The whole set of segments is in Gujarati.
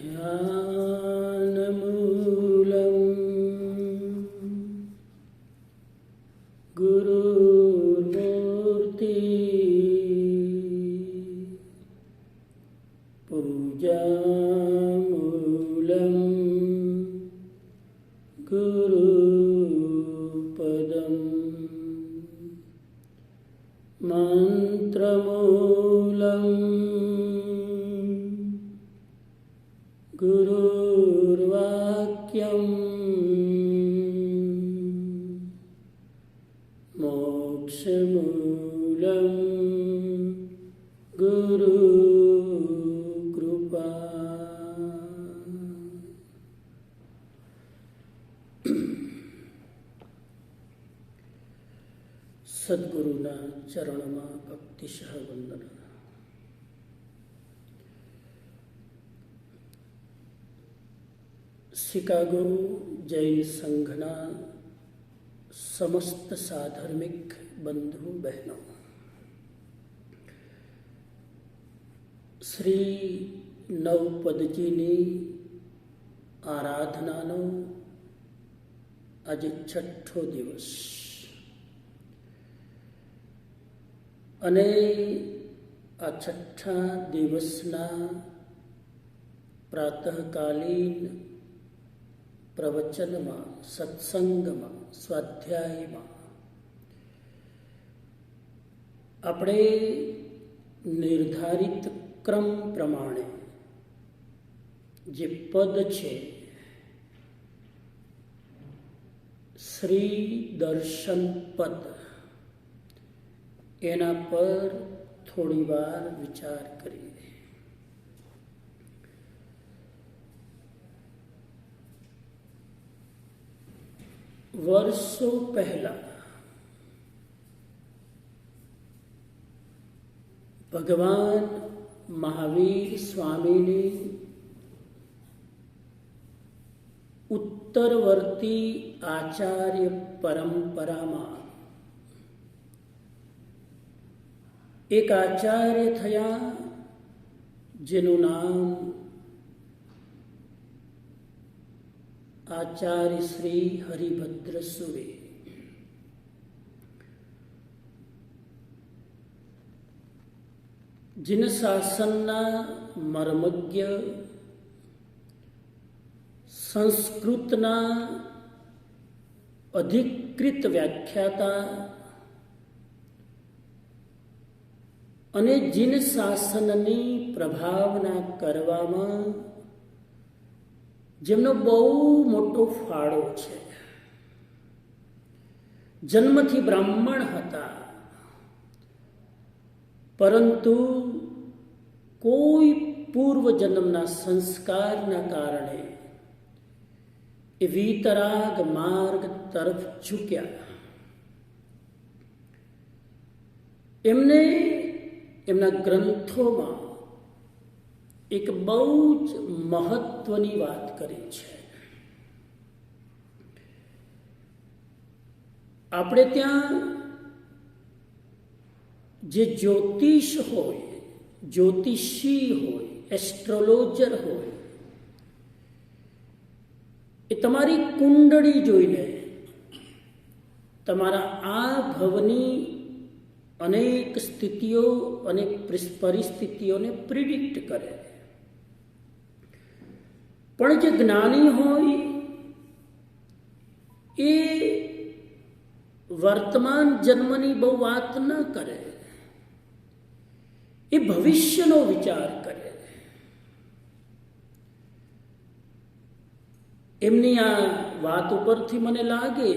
ध्यानमूलम् गुरुर्मूर्ति पूजामूलम् गुरुपदम् मंत्रमूलम् गुरुर्वाक्यम् मोक्षमूलम् गुरुकृपा। સદગુરુના ચરણમાં ભક્તિસહ વંદન. શિકાગો જૈન સંઘના સમસ્ત સાધર્મિક બંધુ બહેનો, શ્રી નવપદજીની આરાધનાનો આજે 6થો દિવસ અને આ 6થા દિવસના પ્રાતઃકાલીન પ્રવચનમાં, સત્સંગમાં, સ્વાધ્યાયમાં આપણે નિર્ધારિત ક્રમ પ્રમાણે જે પદ છે શ્રી દર્શન પદ, એના પર થોડી વાર વિચાર કરીએ. વર્ષો પહેલા ભગવાન મહાવીર સ્વામીની ઉત્તરવર્તી આચાર્ય પરંપરામાં એક આચાર્ય થયા જેનું નામ આચાર્ય શ્રી હરિભદ્ર સુરી. જીન શાસનના મર્મજ્ઞ, સંસ્કૃતના અધિકૃત વ્યાખ્યાતા અને જીન શાસનની પ્રભાવના કરવામાં જેમનો બહુ મોટો ફાળો છે. જન્મથી બ્રાહ્મણ હતા, પરંતુ કોઈ પૂર્વ જન્મના સંસ્કારના કારણે એ વિતરાગ માર્ગ તરફ ઝૂક્યા. એમને એમના ગ્રંથોમાં એક બહુ જ મહત્વની વાત કરી છે. આપણે ત્યાં જે જ્યોતિષ હોય, જ્યોતિષી હોય, એસ્ટ્રોલોજર હોય, એ તમારી કુંડળી જોઈને તમારા આ ભવની અનેક સ્થિતિઓ અને પરિસ્થિતિઓને પ્રિડિક્ટ કરે. પણ જે જ્ઞાની હોય એ વર્તમાન જન્મની બહુ વાત ન કરે, એ ભવિષ્યનો વિચાર કરે. એમની આ વાત ઉપરથી મને લાગે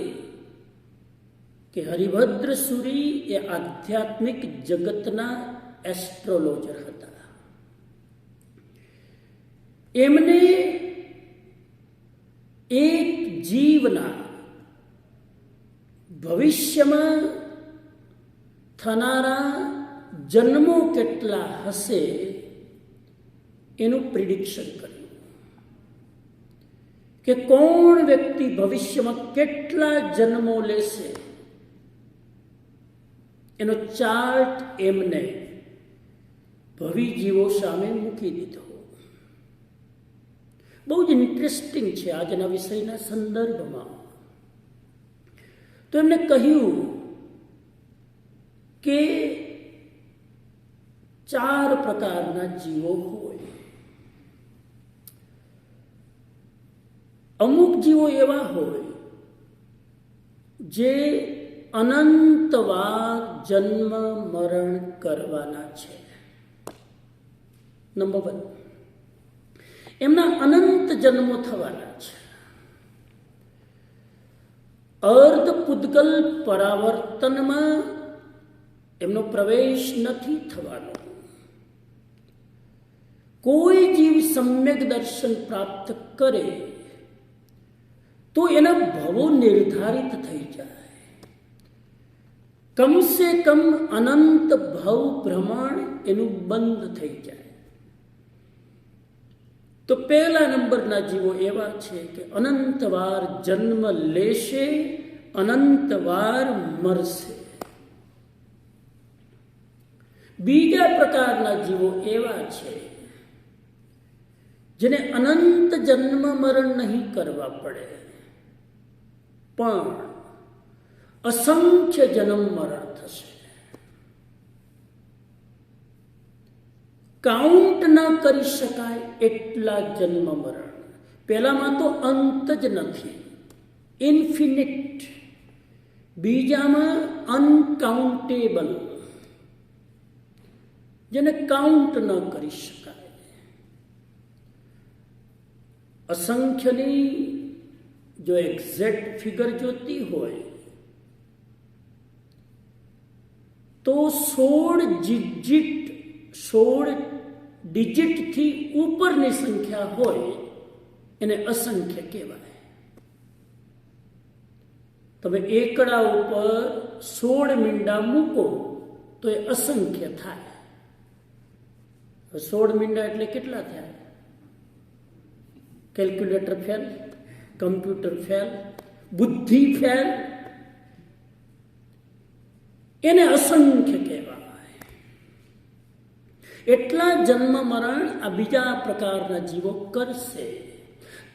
કે હરિભદ્ર સુરી એ આધ્યાત્મિક જગતના એસ્ટ્રોલોજર હતા. એમને એક જીવના ભવિષ્યમાં થનારા જન્મો કેટલા હશે એનું પ્રિડિક્શન કર્યું. કે કોણ વ્યક્તિ ભવિષ્યમાં કેટલા જન્મો લેશે એનો ચાર્ટ એમને ભવિ જીવો સામે મૂકી દીધો. બહુ જ ઇન્ટરેસ્ટિંગ છે આજના વિષયના સંદર્ભમાં. તો એમને કહ્યું કે 4 પ્રકારના જીવો હોય. અમુક જીવો એવા હોય જે અનંતવાર જન્મ મરણ કરવાના છે. નંબર 1, એમના અનંત જન્મો થવાના છે. અર્ધ પૂદગલ પરાવર્તનમાં એમનો પ્રવેશ નથી થવાનો. કોઈ જીવ સમ્યક દર્શન પ્રાપ્ત કરે તો એના ભવો નિર્ધારિત થઈ જાય. કમ સે કમ અનંત ભવ ભ્રમણ એનું બંધ થઈ જાય. તો પહેલા નંબરના જીવો એવા છે કે અનંતવાર જન્મ લેશે, અનંતવાર મરશે. બીજા પ્રકારના જીવો એવા છે જેને અનંત જન્મ મરણ નહીં કરવા પડે, પણ અસંખ્ય જન્મ મરણ થશે. કાઉન્ટ ન કરી શકાય એટલા જન્મ મરણ. પહેલામાં તો અંત જ નથી, ઇન્ફિનિટ. બીજામાં અનકાઉન્ટેબલ, જેને કાઉન્ટ ન કરી શકાય. અસંખ્યની જો એક્ઝેક્ટ ફિગર જોતી હોય તો 16 ડિજિટથી ઉપરની સંખ્યા હોય એને અસંખ્ય કહેવાય. તમે એકડા ઉપર 16 મીંડા મૂકો તો એ અસંખ્ય થાય. 16 મીંડા એટલે કેટલા થયા? કેલ્ક્યુલેટર ફેલ, કમ્પ્યુટર ફેલ, બુદ્ધિ ફેલ. એને અસંખ્ય કહેવાય. એટલા જન્મ મરણ આ બીજા પ્રકારના જીવો કરશે.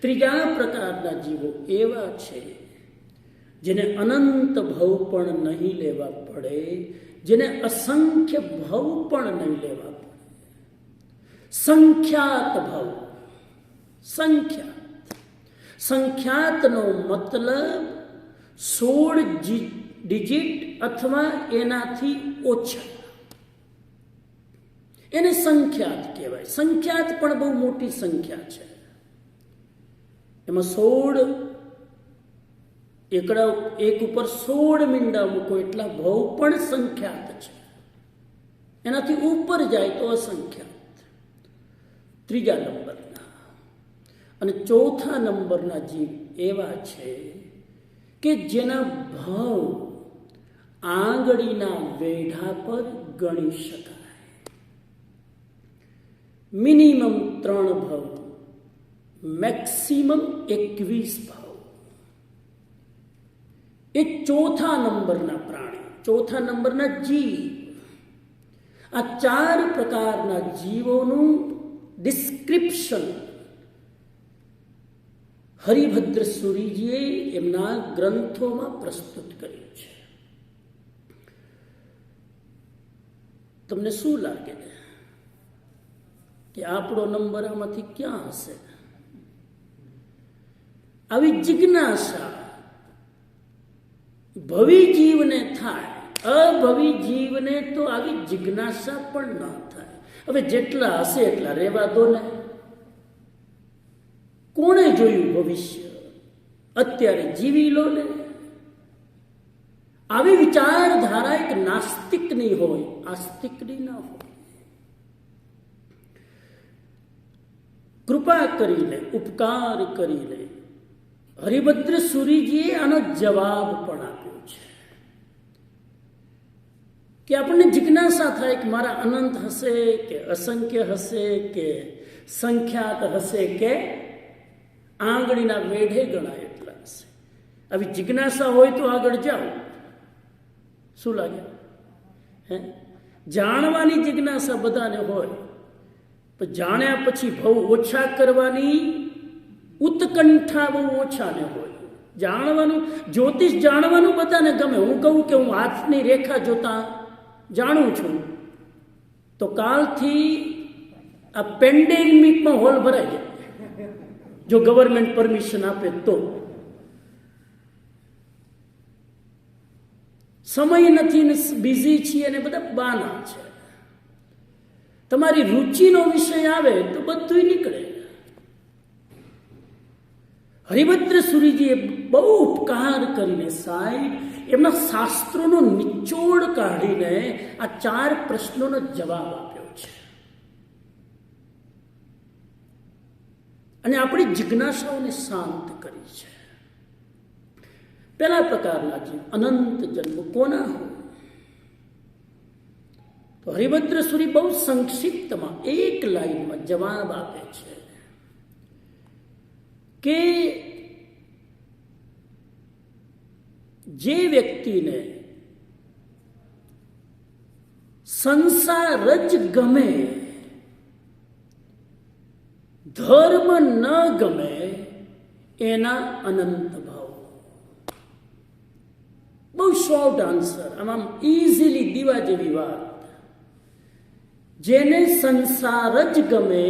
ત્રીજા પ્રકારના જીવો એવા છે જેને અનંત ભવ પણ નહીં લેવા પડે, જેને અસંખ્ય ભવ પણ નહીં લેવા પડે. સંખ્યાત ભવ. સંખ્યાતનો મતલબ 16 ડિજિટ અથવા એનાથી ઓછા, એને સંખ્યાત કહેવાય. સંખ્યાત પણ બહુ મોટી સંખ્યા છે. એમાં 16 એકડા, એક ઉપર 16 મીંડા મૂકો એટલા ભવ પણ સંખ્યાત છે. એનાથી ઉપર જાય તો અસંખ્યાત. ત્રીજા નંબરના અને ચોથા નંબરના જીવ એવા છે કે જેના ભાવ આંગળીના વેઢા પર ગણી શકાય. મિનિમમ 3 ભાવ, મેક્સિમમ 21 ભાવ. એ ચોથા નંબરના પ્રાણી, ચોથા નંબરના જીવ. આ 4 પ્રકારના જીવોનું ડિસ્ક્રિપ્શન હરિભદ્ર સુરીજીએ એમના ગ્રંથોમાં પ્રસ્તુત કર્યું છે. તમને શું લાગે કે આપણો નંબર આમાંથી ક્યાં હશે? આવી જિજ્ઞાસા ભવી જીવને થાય, અભવી જીવને તો આવી જિજ્ઞાસા પણ ના થાય. હવે જેટલા હશે એટલા રહેવા દો ને. કોણે જોયું ભવિષ્ય? અત્યારે જીવી લો ને. આવી વિચારધારા એક નાસ્તિકની હોય, આસ્તિકની ના હોય. કૃપા કરીને, ઉપકાર કરીને હરિભદ્ર સુરીજીએ આનો જવાબ પણ આપ્યો છે કે આપણને જિજ્ઞાસા થાય કે મારા અનંત હશે કે અસંખ્ય હશે કે સંખ્યાત હશે કે આંગળીના વેઢે ગણાય એટલા હશે. આવી જિજ્ઞાસા હોય તો આગળ જાઓ. શું લાગે? જાણવાની જિજ્ઞાસા બધાને હોય, પણ જાણ્યા પછી ભવ ઓછા કરવાની ઉત્કંઠા બહુ ઓછા ને હોય. જાણવાનું, જ્યોતિષ જાણવાનું બધાને ગમે. હું કહું કે હું હાથની રેખા જોતા જાણું છું, તો કાલથી આ પેન્ડેમિકમાં હોલ ભરાઈ જાય, જો ગવર્મેન્ટ પરમિશન આપે તો. સમય નથી ને બિઝી છીએ ને બધા બાના છે. તમારી રુચિનો વિષય આવે તો બધું નીકળે. હરિભદ્ર સુરીજીએ બહુ ઉપકાર કરીને સાહેબ એમના શાસ્ત્રોનો નિચોડ કાઢીને આ 4 પ્રશ્નોનો જવાબ આપ્યો છે. અને આપણી જિજ્ઞાસાઓને શાંત કરી છે. પહેલા પ્રકારના જીવ અનંત જન્મ કોના હોય? તો હરિભદ્ર સુરી બહુ સંક્ષિપ્તમાં એક લાઈનમાં જવાબ આપે છે કે જે વ્યક્તિને સંસાર જ ગમે, ધર્મ ન ગમે, એના અનંત ભાવ. બહુ શોર્ટ આન્સર, આમ ઇઝીલી દીવા જેવી વાત. જેને સંસાર જ ગમે,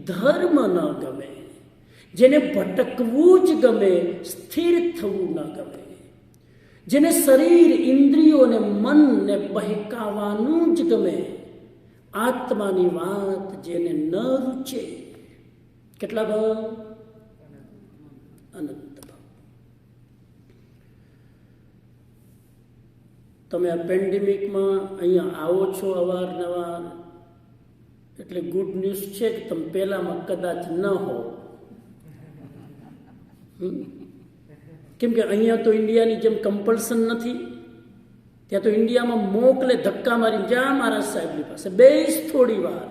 ધર્મ ન ગમે, જેને ભટકવું જ ગમે, સ્થિર થવું ન ગમે, જેને શરીર, ઇન્દ્રિયોને, મનને બહેકાવાનું જ ગમે, આત્માની વાત જેને ન રૂચે, કેટલા ભાવ? અનંત ભાવ. તમે આ પેન્ડેમિકમાં અહીંયા આવો છો અવારનવાર, એટલે ગુડ ન્યૂઝ છે કે તમે પહેલામાં કદાચ ન હો. કેમ કે અહીંયા તો ઇન્ડિયાની જેમ કમ્પલ્સન નથી. ત્યાં તો ઇન્ડિયામાં મોકલે ધક્કા મારીને, જ્યાં મારા સાહેબની પાસે બેસ થોડી વાર.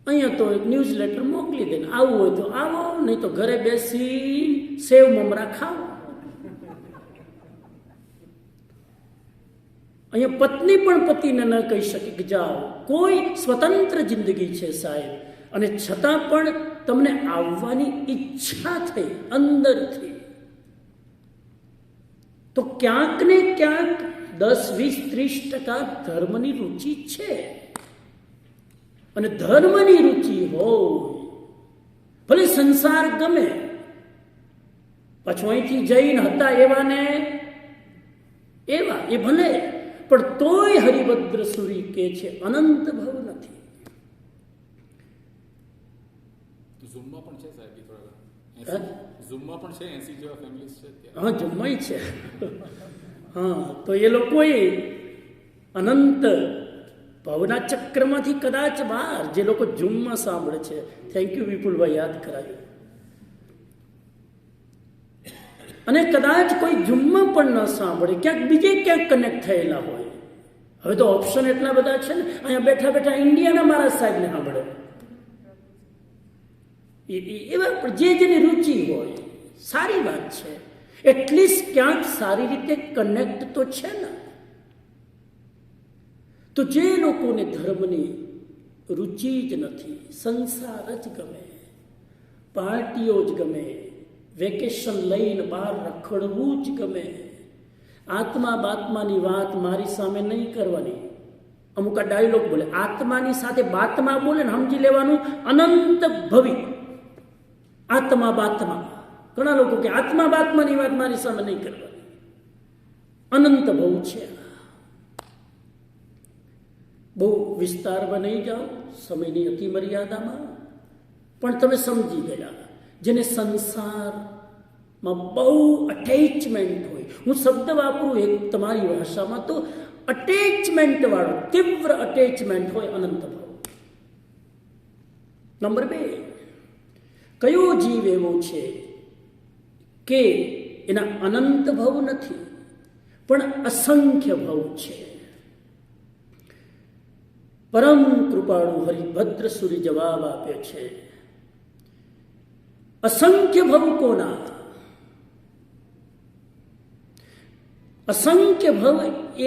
અહીંયા તો એક ન્યૂઝ લેટર મોકલી દે, આવવું હોય તો આવો, નહીં તો ઘરે બેસી સેવ મમરા ખાઓ. અહીંયા પત્ની પણ પતિને ન કહી શકે કે જાઓ. કોઈ સ્વતંત્ર જિંદગી છે સાહેબ, અને છતાં પણ તમને આવવાની ઈચ્છા થઈ અંદરથી, તો ક્યાંક ને ક્યાંક 10-20-30% ધર્મની રુચિ છે. અને ધર્મની રુચિ હોય, ભલે સંસાર ગમે. પાછું અહીંથી જૈન હતા એવા ને એવા, એ ભલે, પણ તોય હરિભદ્ર સુરી કે છે અનંત ભવ નથી. ઝૂમમાં પણ છે સાહેબ, ઝૂમમાં પણ છે 80 જેવા ફેમિલીઝ છે. હા, ઝૂમમાં છે. હા, તો એ લોકોએ અનંત ભવના ચક્રમાંથી કદાચ બહાર, જે લોકો ઝૂમમાં સાંભળે છે, થેન્ક યુ વિપુલભાઈ, યાદ કરાયું. અને કદાચ કોઈ ઝૂમમાં પણ ન સાંભળે, ક્યાંક બીજે ક્યાંક કનેક્ટ થયેલા હોય. હવે તો ઓપ્શન એટલા બધા છે ને, અહીંયા બેઠા બેઠા ઇન્ડિયાના મારા સાહેબને સાંભળે. એવા પણ જે જેની રુચિ હોય, સારી વાત છે. એટલીસ્ટ ક્યાંક સારી રીતે કનેક્ટ તો છે ને. તો જે લોકોને ધર્મની રુચિ જ નથી, સંસાર જ ગમે, પાર્ટીઓ જ ગમે, વેકેશન લઈને બહાર રખડવું જ ગમે, આત્મા બાત્માની વાત મારી સામે નહીં કરવાની. અમુક આ ડાયલોગ બોલે, આત્માની સાથે બાતમાં બોલે ને સમજી લેવાનું અનંત ભવી. આત્મા બાત્મા, ઘણા લોકો કે આત્મા બાત્માની વાત મારી સામે નહીં કરવાની. અનંત ભવ છે. બહુ વિસ્તારમાં નહીં જાઓ સમયની અતિ મર્યાદામાં, પણ તમે સમજી ગયા. જેને સંસારમાં બહુ અટેચમેન્ટ હોય, હું શબ્દ વાપરું એક તમારી ભાષામાં તો અટેચમેન્ટ વાળો, તીવ્ર અટેચમેન્ટ હોય, અનંત ભાવ. નંબર 2, કયો જીવ એવો છે કે એના અનંત ભવ નથી પણ અસંખ્ય ભવ છે? પરમ કૃપાળુ હરિભદ્ર સુરી જવાબ આપે છે, અસંખ્ય ભવ કોના? અસંખ્ય ભવ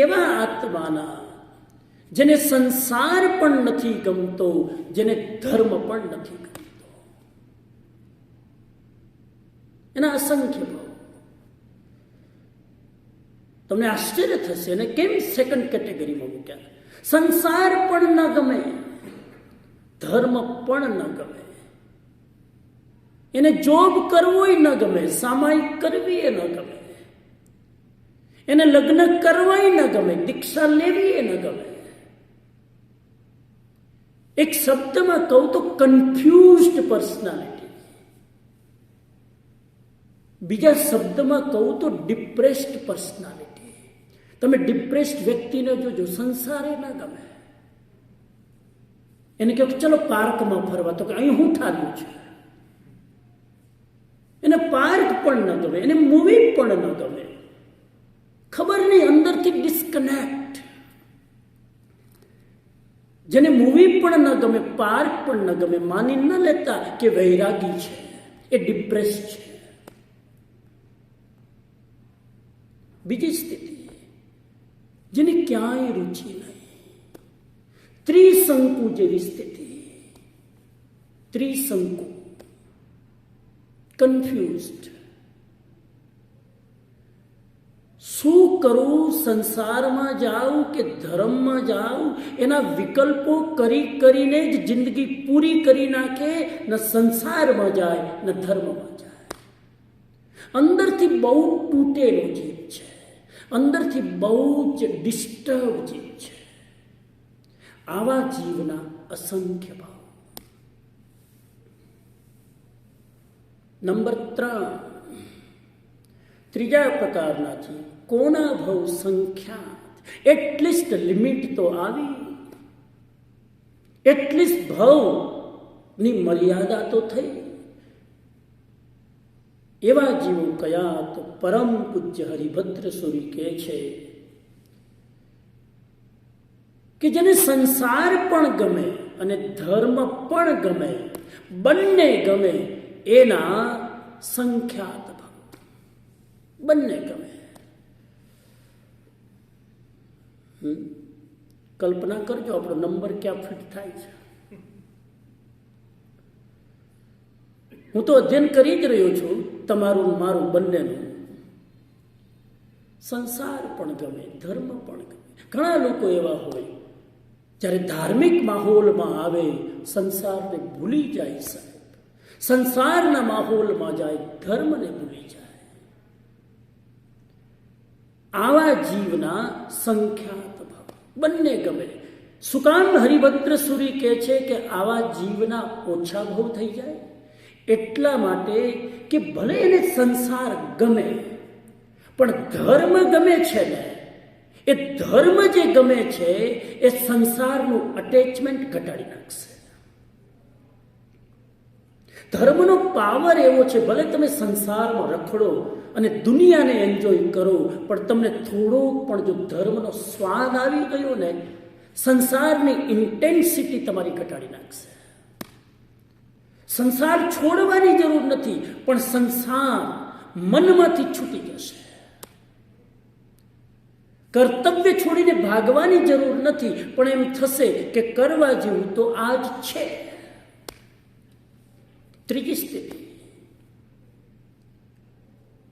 એવા આત્માના જેને સંસાર પણ નથી ગમતો, જેને ધર્મ પણ નથી ગમતો. એના અસંખ્ય ભાવ. તમને આશ્ચર્ય થશે એને કેમ સેકન્ડ કેટેગરીમાં મૂક્યા. સંસાર પણ ન ગમે, ધર્મ પણ ન ગમે, એને જોબ કરવું ન ગમે, સામાયિક કરવી ન ગમે, એને લગ્ન કરવા ન ગમે, દીક્ષા લેવી ન ગમે. એક શબ્દમાં કહું તો કન્ફ્યુઝડ પર્સનાલિટી, બીજા શબ્દમાં કહું તો ડિપ્રેસ્ડ પર્સનાલિટી. તમે ડિપ્રેસ્ડ વ્યક્તિને જોજો, સંસારે ના ગમે. એને કહો ચલો પાર્કમાં ફરવા, તો કે અહીં શું ઠાર્યું છે. એને પાર્ક પણ ન ગમે, એને મૂવી પણ ન ગમે. ખબર નહીં, અંદરથી ડિસ્કનેક્ટ. જેને મૂવી પણ ન ગમે, પાર્ક પણ ન ગમે, માની ન લેતા કે વૈરાગી છે, એ ડિપ્રેસ છે. બીજી સ્થિતિ, જેની ક્યાંય રુચિ નહીં, ત્રિશંકુ જેવી સ્થિતિ. ત્રિશંકુ, કન્ફ્યુઝડ. શું કરું, સંસારમાં જાઉં કે ધર્મમાં જાઉં, એના વિકલ્પો કરી કરીને જ જિંદગી પૂરી કરી નાખે. ન સંસારમાં જાય ન ધર્મમાં જાય. અંદરથી બહુ તૂટેલો જીવ છે, અંદરથી બહુ જ ડિસ્ટર્બ જીવ છે. આવા જીવના અસંખ્ય ભાવ. નંબર 3, ત્રીજા પ્રકારના જીવ, કોના ભાવ સંખ્યાત. એટલીસ્ટ લિમિટ તો આવી, એટલીસ્ટ ભાવની મર્યાદા તો થઈ. એવા જીવો કયા, તો પરમ પૂજ્ય હરિભદ્ર સુરી કહે છે કે જેને સંસાર પણ ગમે અને ધર્મ પણ ગમે, બંને ગમે, એના સંખ્યાત ભાવ. બંને ગમે. કલ્પના કરજો આપણો નંબર ક્યાં ફિટ થાય છે. હું તો અધ્યયન કરી જ રહ્યો છું, તમારું મારું બંનેનું. સંસાર પણ ગમે, ધર્મ પણ ગમે. ઘણા લોકો એવા હોય, જ્યારે ધાર્મિક માહોલમાં આવે સંસારને ભૂલી જાય. સાહેબ, સંસારના માહોલમાં જાય, ધર્મને ભૂલી જાય. આવા જીવના સંખ્યાત ભાવ. બંને ગમે. શું કામ હરિભદ્ર સુરી કહે છે કે આવા જીવના ઓછા ભાવ થઈ જાય? એટલા માટે કે ભલે એને સંસાર ગમે, પણ ધર્મ ગમે છે ને, એ ધર્મ જે ગમે છે એ સંસારનું અટેચમેન્ટ ઘટાડી નાખશે. ધર્મનો પાવર એવો છે, ભલે તમે સંસારમાં રખડો અને દુનિયાને એન્જોય કરો, પણ તમને થોડો પણ જો ધર્મનો સ્વાદ આવી ગયો ને, સંસારની ઇન્ટેન્સિટી તમારી ઘટાડી નાખશે. સંસાર છોડવાની જરૂર નથી, પણ સંસાર મનમાંથી છૂટી જશે. કર્તવ્ય છોડીને ભાગવાની જરૂર નથી, પણ એમ થશે કે કરવા જેવું તો આ જ છે. ત્રીજી સ્થિતિ,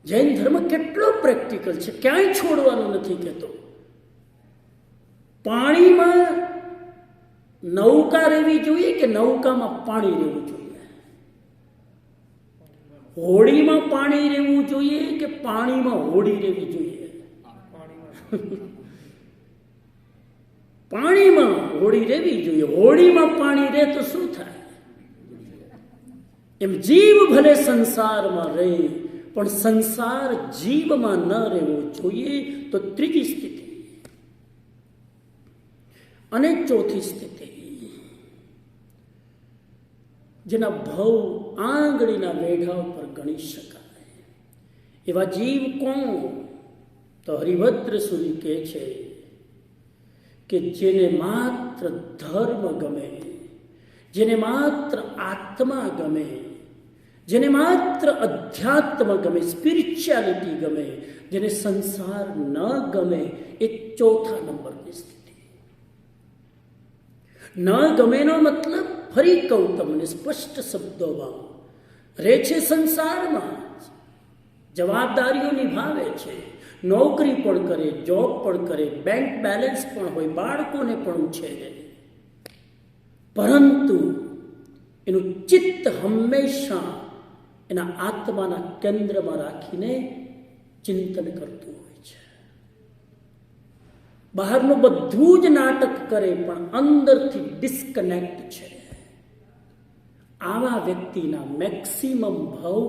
જૈન ધર્મ કેટલો પ્રેક્ટિકલ છે, ક્યાંય છોડવાનું નથી કહેતો. પાણીમાં નૌકા રહેવી જોઈએ કે નૌકામાં પાણી રહેવું જોઈએ? હોળીમાં પાણી રહેવું જોઈએ કે પાણીમાં હોળી રહેવી જોઈએ? પાણીમાં હોળી રહેવી જોઈએ. હોળીમાં પાણી રહે તો શું થાય? એમ જીવ ભલે સંસારમાં રહે, પણ સંસાર જીવમાં ન રહેવો જોઈએ. તો ત્રીજી સ્થિતિ. અને ચોથી સ્થિતિ, જેના ભાવ આંગળીના વેઢા ઉપર ગણી શકાય. એવા જીવ કોણ? તો હરિભદ્ર સુરી કહે છે કે જેને માત્ર ધર્મ ગમે, જેને માત્ર આત્મા ગમે, જેને માત્ર અધ્યાત્મ ગમે, સ્પિરિચ્યુઆલિટી ગમે, જેને સંસાર ન ગમે, એ ચોથા નંબરની સ્થિતિ. ન ગમેનો મતલબ, ફરી કહું તમને સ્પષ્ટ શબ્દોમાં, રહે છે સંસારમાં, જવાબદારીઓ નિભાવે છે, નોકરી પણ કરે, જોબ પણ કરે, બેંક બેલેન્સ પણ હોય, બાળકોને પણ ઉછેરે, પરંતુ એનું ચિત્ત હંમેશા એના આત્માના કેન્દ્રમાં રાખીને ચિંતન કરતું હોય છે. બહારનું બધું જ નાટક કરે પણ અંદરથી ડિસ્કનેક્ટ છે. આવા વ્યક્તિના મેક્સિમમ ભાવ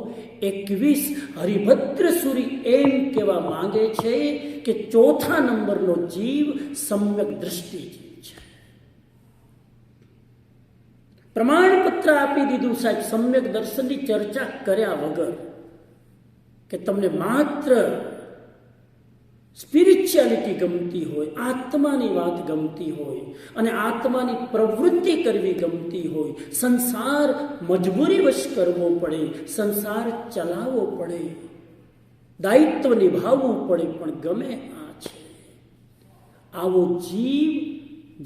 21. હરિભદ્ર સુરી એમ કહેવા માંગે છે કે ચોથા નંબરનો જીવ સમ્યક દ્રષ્ટિ જીવ છે. પ્રમાણપત્ર આપી દીધું સાહેબ સમ્યક દર્શનની ચર્ચા કર્યા વગર, કે તમને માત્ર સ્પિરિચ્યુઆલિટી ગમતી હોય, આત્માની વાત ગમતી હોય અને આત્માની પ્રવૃત્તિ કરવી ગમતી હોય, સંસાર મજબૂરીવશ કરવો પડે, સંસાર ચલાવવો પડે, દાયિત્વ નિભાવવું પડે, પણ ગમે આ છે. આવો જીવ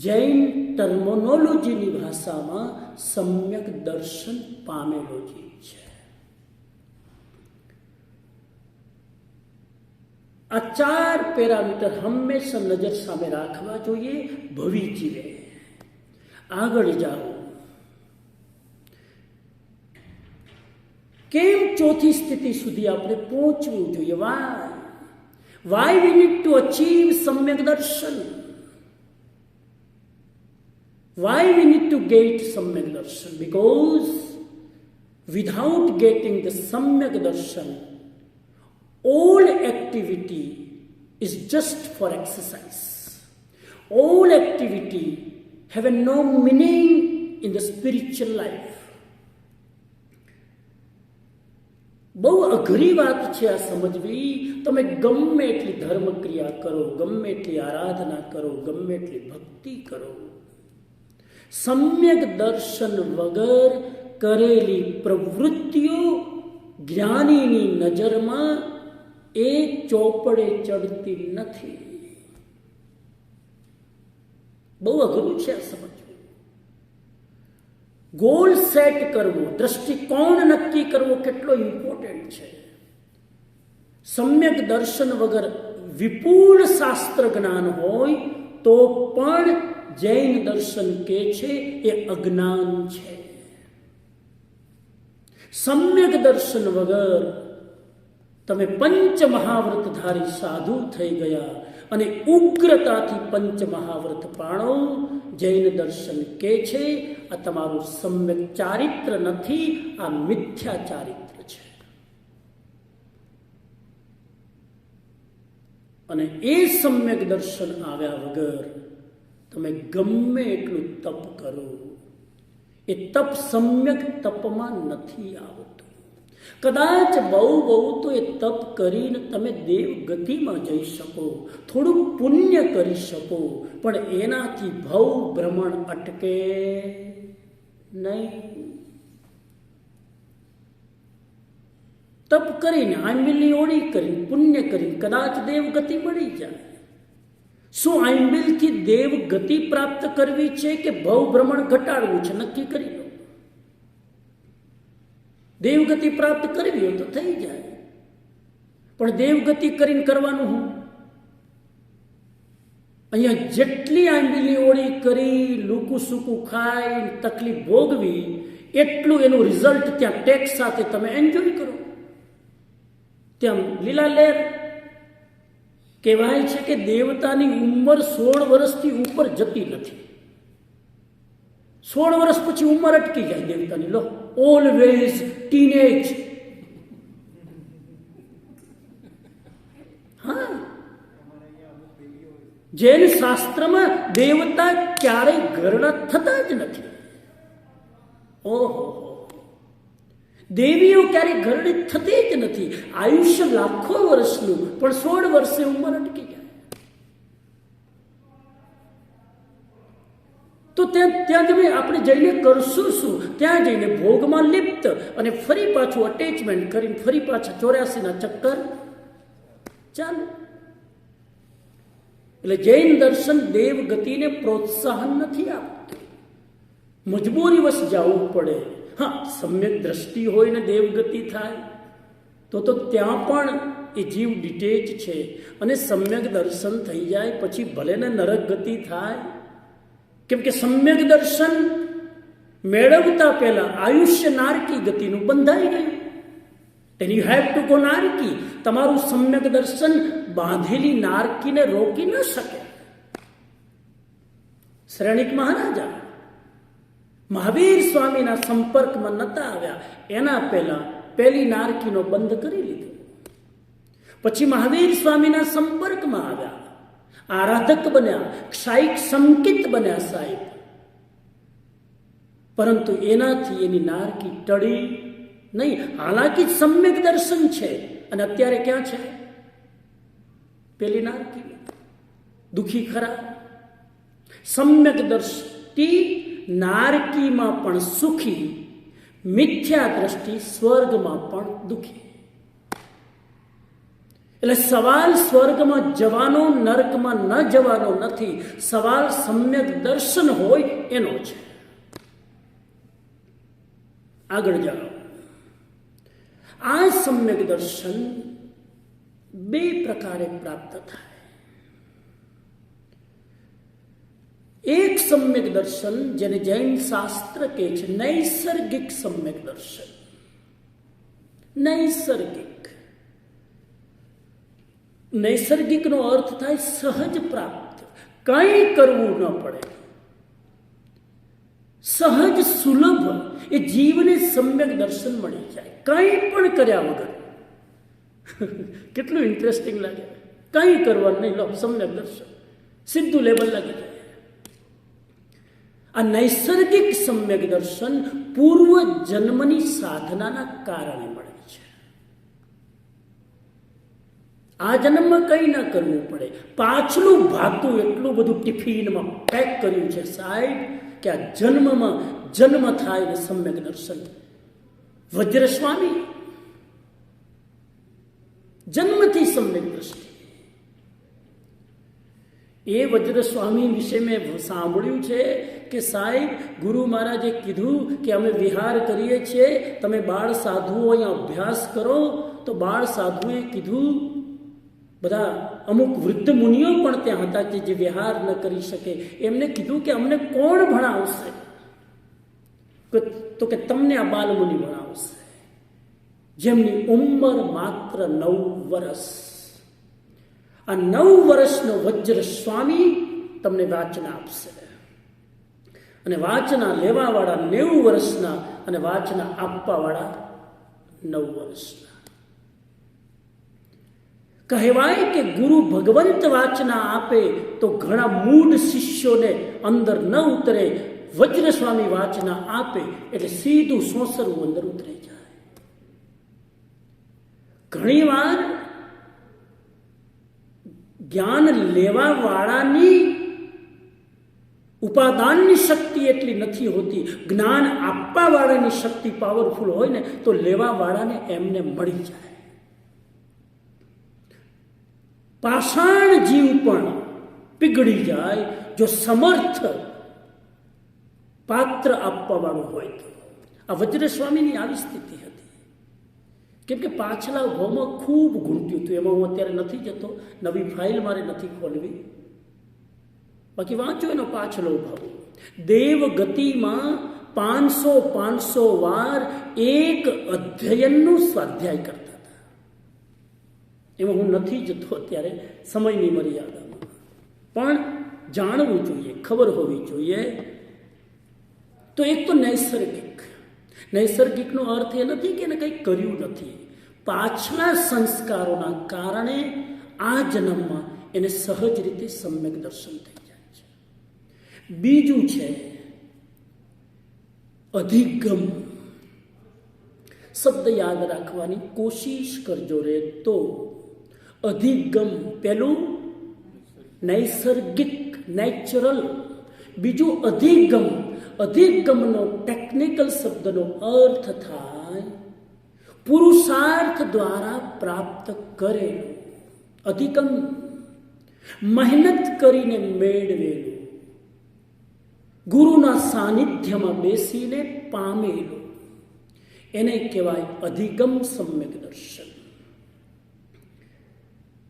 જૈન ટર્મિનોલોજીની ભાષામાં સમ્યક દર્શન પામેલો જીવ છે. આ 4 પેરામીટર હંમેશા નજર સામે રાખવા જોઈએ. ભવી જીવે આગળ જાઓ. કેમ ચોથી સ્થિતિ સુધી આપણે પહોંચવું જોઈએ? Why we need to achieve સમ્યક દર્શન? Why we need to get Samyak Darshan? Because without getting the Samyak Darshan, all activity is just for exercise. All activity have no meaning in the spiritual life. બહુ અઘરી વાત છે આ સમજવી. તમે ગમે એટલી ધર્મ ક્રિયા કરો, ગમે એટલી આરાધના કરો, ગમે એટલી ભક્તિ કરો, સમ્યક દર્શન વગર કરેલી પ્રવૃત્તિઓ જ્ઞાનીની નજરમાં એ ચોપડે ચડતી નથી. બહુ અઘરું છે આ સમજવું. ગોલ સેટ કરવો, દ્રષ્ટિકોણ નક્કી કરવો કેટલો ઇમ્પોર્ટન્ટ છે. સમ્યક દર્શન વગર વિપુલ શાસ્ત્ર જ્ઞાન હોય તો પણ જૈન દર્શન કે છે એ અજ્ઞાન છે. સમ્યક દર્શન વગર તમે પંચ મહાવ્રતધારી સાધુ થઈ ગયા અને ઉગ્રતાથી પંચ મહાવ્રત પાળો, જૈન દર્શન કે છે આ તમારું સમ્યક ચારિત્ર નથી, આ મિથ્યા ચારિત્ર છે. અને એ સમ્યક દર્શન આવ્યા વગર તમે ગમે એટલું તપ કરો, એ તપ સમ્યક તપમાં નથી આવતું. કદાચ બહુ તો એ તપ કરીને તમે દેવ ગતિમાં જઈ શકો, થોડું પુણ્ય કરી શકો, પણ એનાથી ભવ ભ્રમણ અટકે નહીં. તપ કરીને, આંબિલની ઓળી કરીને, પુણ્ય કરીને કદાચ દેવ ગતિ મળી જાય. શું આંબિલથી દેવ ગતિ પ્રાપ્ત કરવી છે કે ભવ ભ્રમણ ઘટાડવું છે? નક્કી કરી લો. દેવગતિ પ્રાપ્ત કરવી હોય તો થઈ જાય, પણ દેવગતિ કરીને કરવાનું હું? અહીંયા જેટલી આંબીલી ઓળી કરી, લૂકું સૂકું ખાઈ, તકલીફ ભોગવી, એટલું એનું રિઝલ્ટ ત્યાં ટેક્સ સાથે તમે એન્જોય કરો. ત્યાં લીલા લહેર કહેવાય છે કે દેવતાની ઉંમર 16 વર્ષથી ઉપર જતી નથી. 16 વર્ષ પછી ઉંમર અટકી જાય દેવતાની. લો, ઓલવેઝ ટીનેજ. હા, જૈન શાસ્ત્રમાં દેવતા ક્યારેય ઘરડા થતા જ નથી. ઓહો, દેવીઓ ક્યારેય ઘરડી થતી જ નથી. આયુષ્ય લાખો વર્ષનું, પણ 16 વર્ષે ઉંમર અટકી જાય. તો ત્યાં જઈને આપણે જઈને કરશું શું? ત્યાં જઈને ભોગમાં લિપ્ત અને ફરી પાછું અટેચમેન્ટ કરીને ફરી પાછા 84ના ચક્કર ચાલે. એટલે જૈન દર્શન દેવ ગતિને પ્રોત્સાહન નથી આપતું, મજબૂરીવશ જવું પડે. હા, સમ્યક દ્રષ્ટિ હોય ને દેવગતિ થાય, તો ત્યાં પણ એ જીવ ડિટેચ છે અને સમ્યક દર્શન થઈ જાય પછી ભલે ને નરક ગતિ થાય, કેમ કે સમ્યક દર્શન મેળવતા પહેલા આયુષ્ય નારકી ગતિનું બંધાઈ ગયું. then you have to go નારકી. તમારું સમ્યક દર્શન બાંધેલી નારકીને રોકી ન શકે. શ્રેણિક મહારાજા મહાવીર સ્વામીના સંપર્કમાં નતા આવ્યા, એના પહેલા પહેલી નારકીનો બંધ કરી લીધો. પછી મહાવીર સ્વામીના સંપર્કમાં આવ્યા, આરાધક બન્યા, ક્ષાયિક સંકિત બન્યા સાહેબ, પરંતુ એનાથી એની નારકી ટળી નહીં. હાલાકી સમ્યક દર્શન છે અને અત્યારે ક્યાં છે? પેલી નારકી. દુખી ખરા? સમ્યક દ્રષ્ટિ નારકીમાં પણ સુખી, મિથ્યા દ્રષ્ટિ સ્વર્ગમાં પણ દુખી. એટલે સવાલ સ્વર્ગમાં જવાનો નરકમાં ન જવાનો નથી, સવાલ સમ્યક દર્શન હોય એનો છે. આગળ જાઓ. આ સમ્યક દર્શન બે પ્રકારે પ્રાપ્ત થાય. એક સમ્યક દર્શન જેને જૈન શાસ્ત્ર કહે છે નૈસર્ગિક સમ્યક દર્શન. નૈસર્ગિકનો અર્થ થાય સહજ પ્રાપ્ત, કંઈ કરવું ન પડે, સહજ સુલભ એ જીવને સમ્યક દર્શન મળી જાય, કંઈ પણ કર્યા વગર. કેટલું ઇન્ટરેસ્ટિંગ લાગે. કંઈ કરવાનું નહીં, લો સમ્યક દર્શન, સીધું લેવલ લાગી જાય. આ નૈસર્ગિક સમ્યક દર્શન પૂર્વ જન્મની સાધનાના કારણે મળે છે. આ જન્મમાં કંઈ ના કરવું પડે. પાછલું ભાતું એટલું બધું ટિફિનમાં પેક કર્યું છે સાહેબ કે આ જન્મમાં જન્મ થાય ને સમ્યક દર્શન. વજ્રસ્વામી જન્મથી સમ્યક દ્રષ્ટિ. એ વજ્રસ્વામી વિશે મેં સાંભળ્યું છે કે સાહેબ ગુરુ મહારાજે કીધું કે અમે વિહાર કરીએ છીએ, તમે બાળ સાધુઓ અહીંયા અભ્યાસ કરો. તો બાળ સાધુએ કીધું, બધા અમુક વૃદ્ધ મુનિઓ પણ ત્યાં હતા કે જે વિહાર ન કરી શકે, એમને કીધું કે અમને કોણ ભણાવશે? તો કે તમને આ બાલમુનિ ભણાવશે, જેમની ઉંમર માત્ર 9 વર્ષ. આ 9 વર્ષનો વજ્ર સ્વામી તમને વાચના આપશે, અને વાચના લેવાવાળા 90 વર્ષના અને વાચના આપવાવાળા 9 વર્ષના. કહેવાય કે ગુરુ ભગવંત વાચના આપે તો ઘણા મૂઢ શિષ્યોને અંદર ન ઉતરે. વજ્ર સ્વામી વાચના આપે એટલે સીધું સોસરવું અંદર ઉતરી જાય. ઘણી વાર જ્ઞાન લેવા વાળાની ઉપાદાનની શક્તિ એટલી નથી હોતી, જ્ઞાન આપવા વાળાની શક્તિ પાવરફુલ હોય ને તો લેવા વાળાને એમને મળી જાય. પાષાણ જીવ પણ પીગળી જાય જો સમર્થ પાત્ર આપવા વાળું હોય તો. આ વજ્રસ્વામીની આવી સ્થિતિ હતી. કેમ કે પાછલા ભાવમાં ખૂબ ઘૂંટ્યું હતું. એમાં હું અત્યારે નથી જતો, નવી ફાઇલ મારે નથી ખોલવી, બાકી વાંચો એનો પાછલો ભાવ. દેવ ગતિમાં 500 વાર એક અધ્યયનનું સ્વાધ્યાય કરતા હતા. એમાં હું નથી જતો અત્યારે સમયની મર્યાદામાં, પણ જાણવું જોઈએ, ખબર હોવી જોઈએ. તો એક તો નૈસર્ગિકનો અર્થ એ નથી કે એને કંઈ કર્યું નથી, પાછલા સંસ્કારોના કારણે આ જન્મમાં એને સહજ રીતે સમ્યક દર્શન થઈ જાય છે. બીજું છે અધિગમ. શબ્દ યાદ રાખવાની કોશિશ કરજો રે તો. અધિગમ પેલું નૈસર્ગિક, નેચરલ. બીજું અધિગમ. અધિગમનો ટેકનિકલ શબ્દનો અર્થ થાય પુરુષાર્થ દ્વારા પ્રાપ્ત કરેલું. અધિગમ મહેનત કરીને મેળવેલું, ગુરુના સાનિધ્યમાં બેસીને પામેલું, એને કહેવાય અધિગમ સમ્યક દર્શન.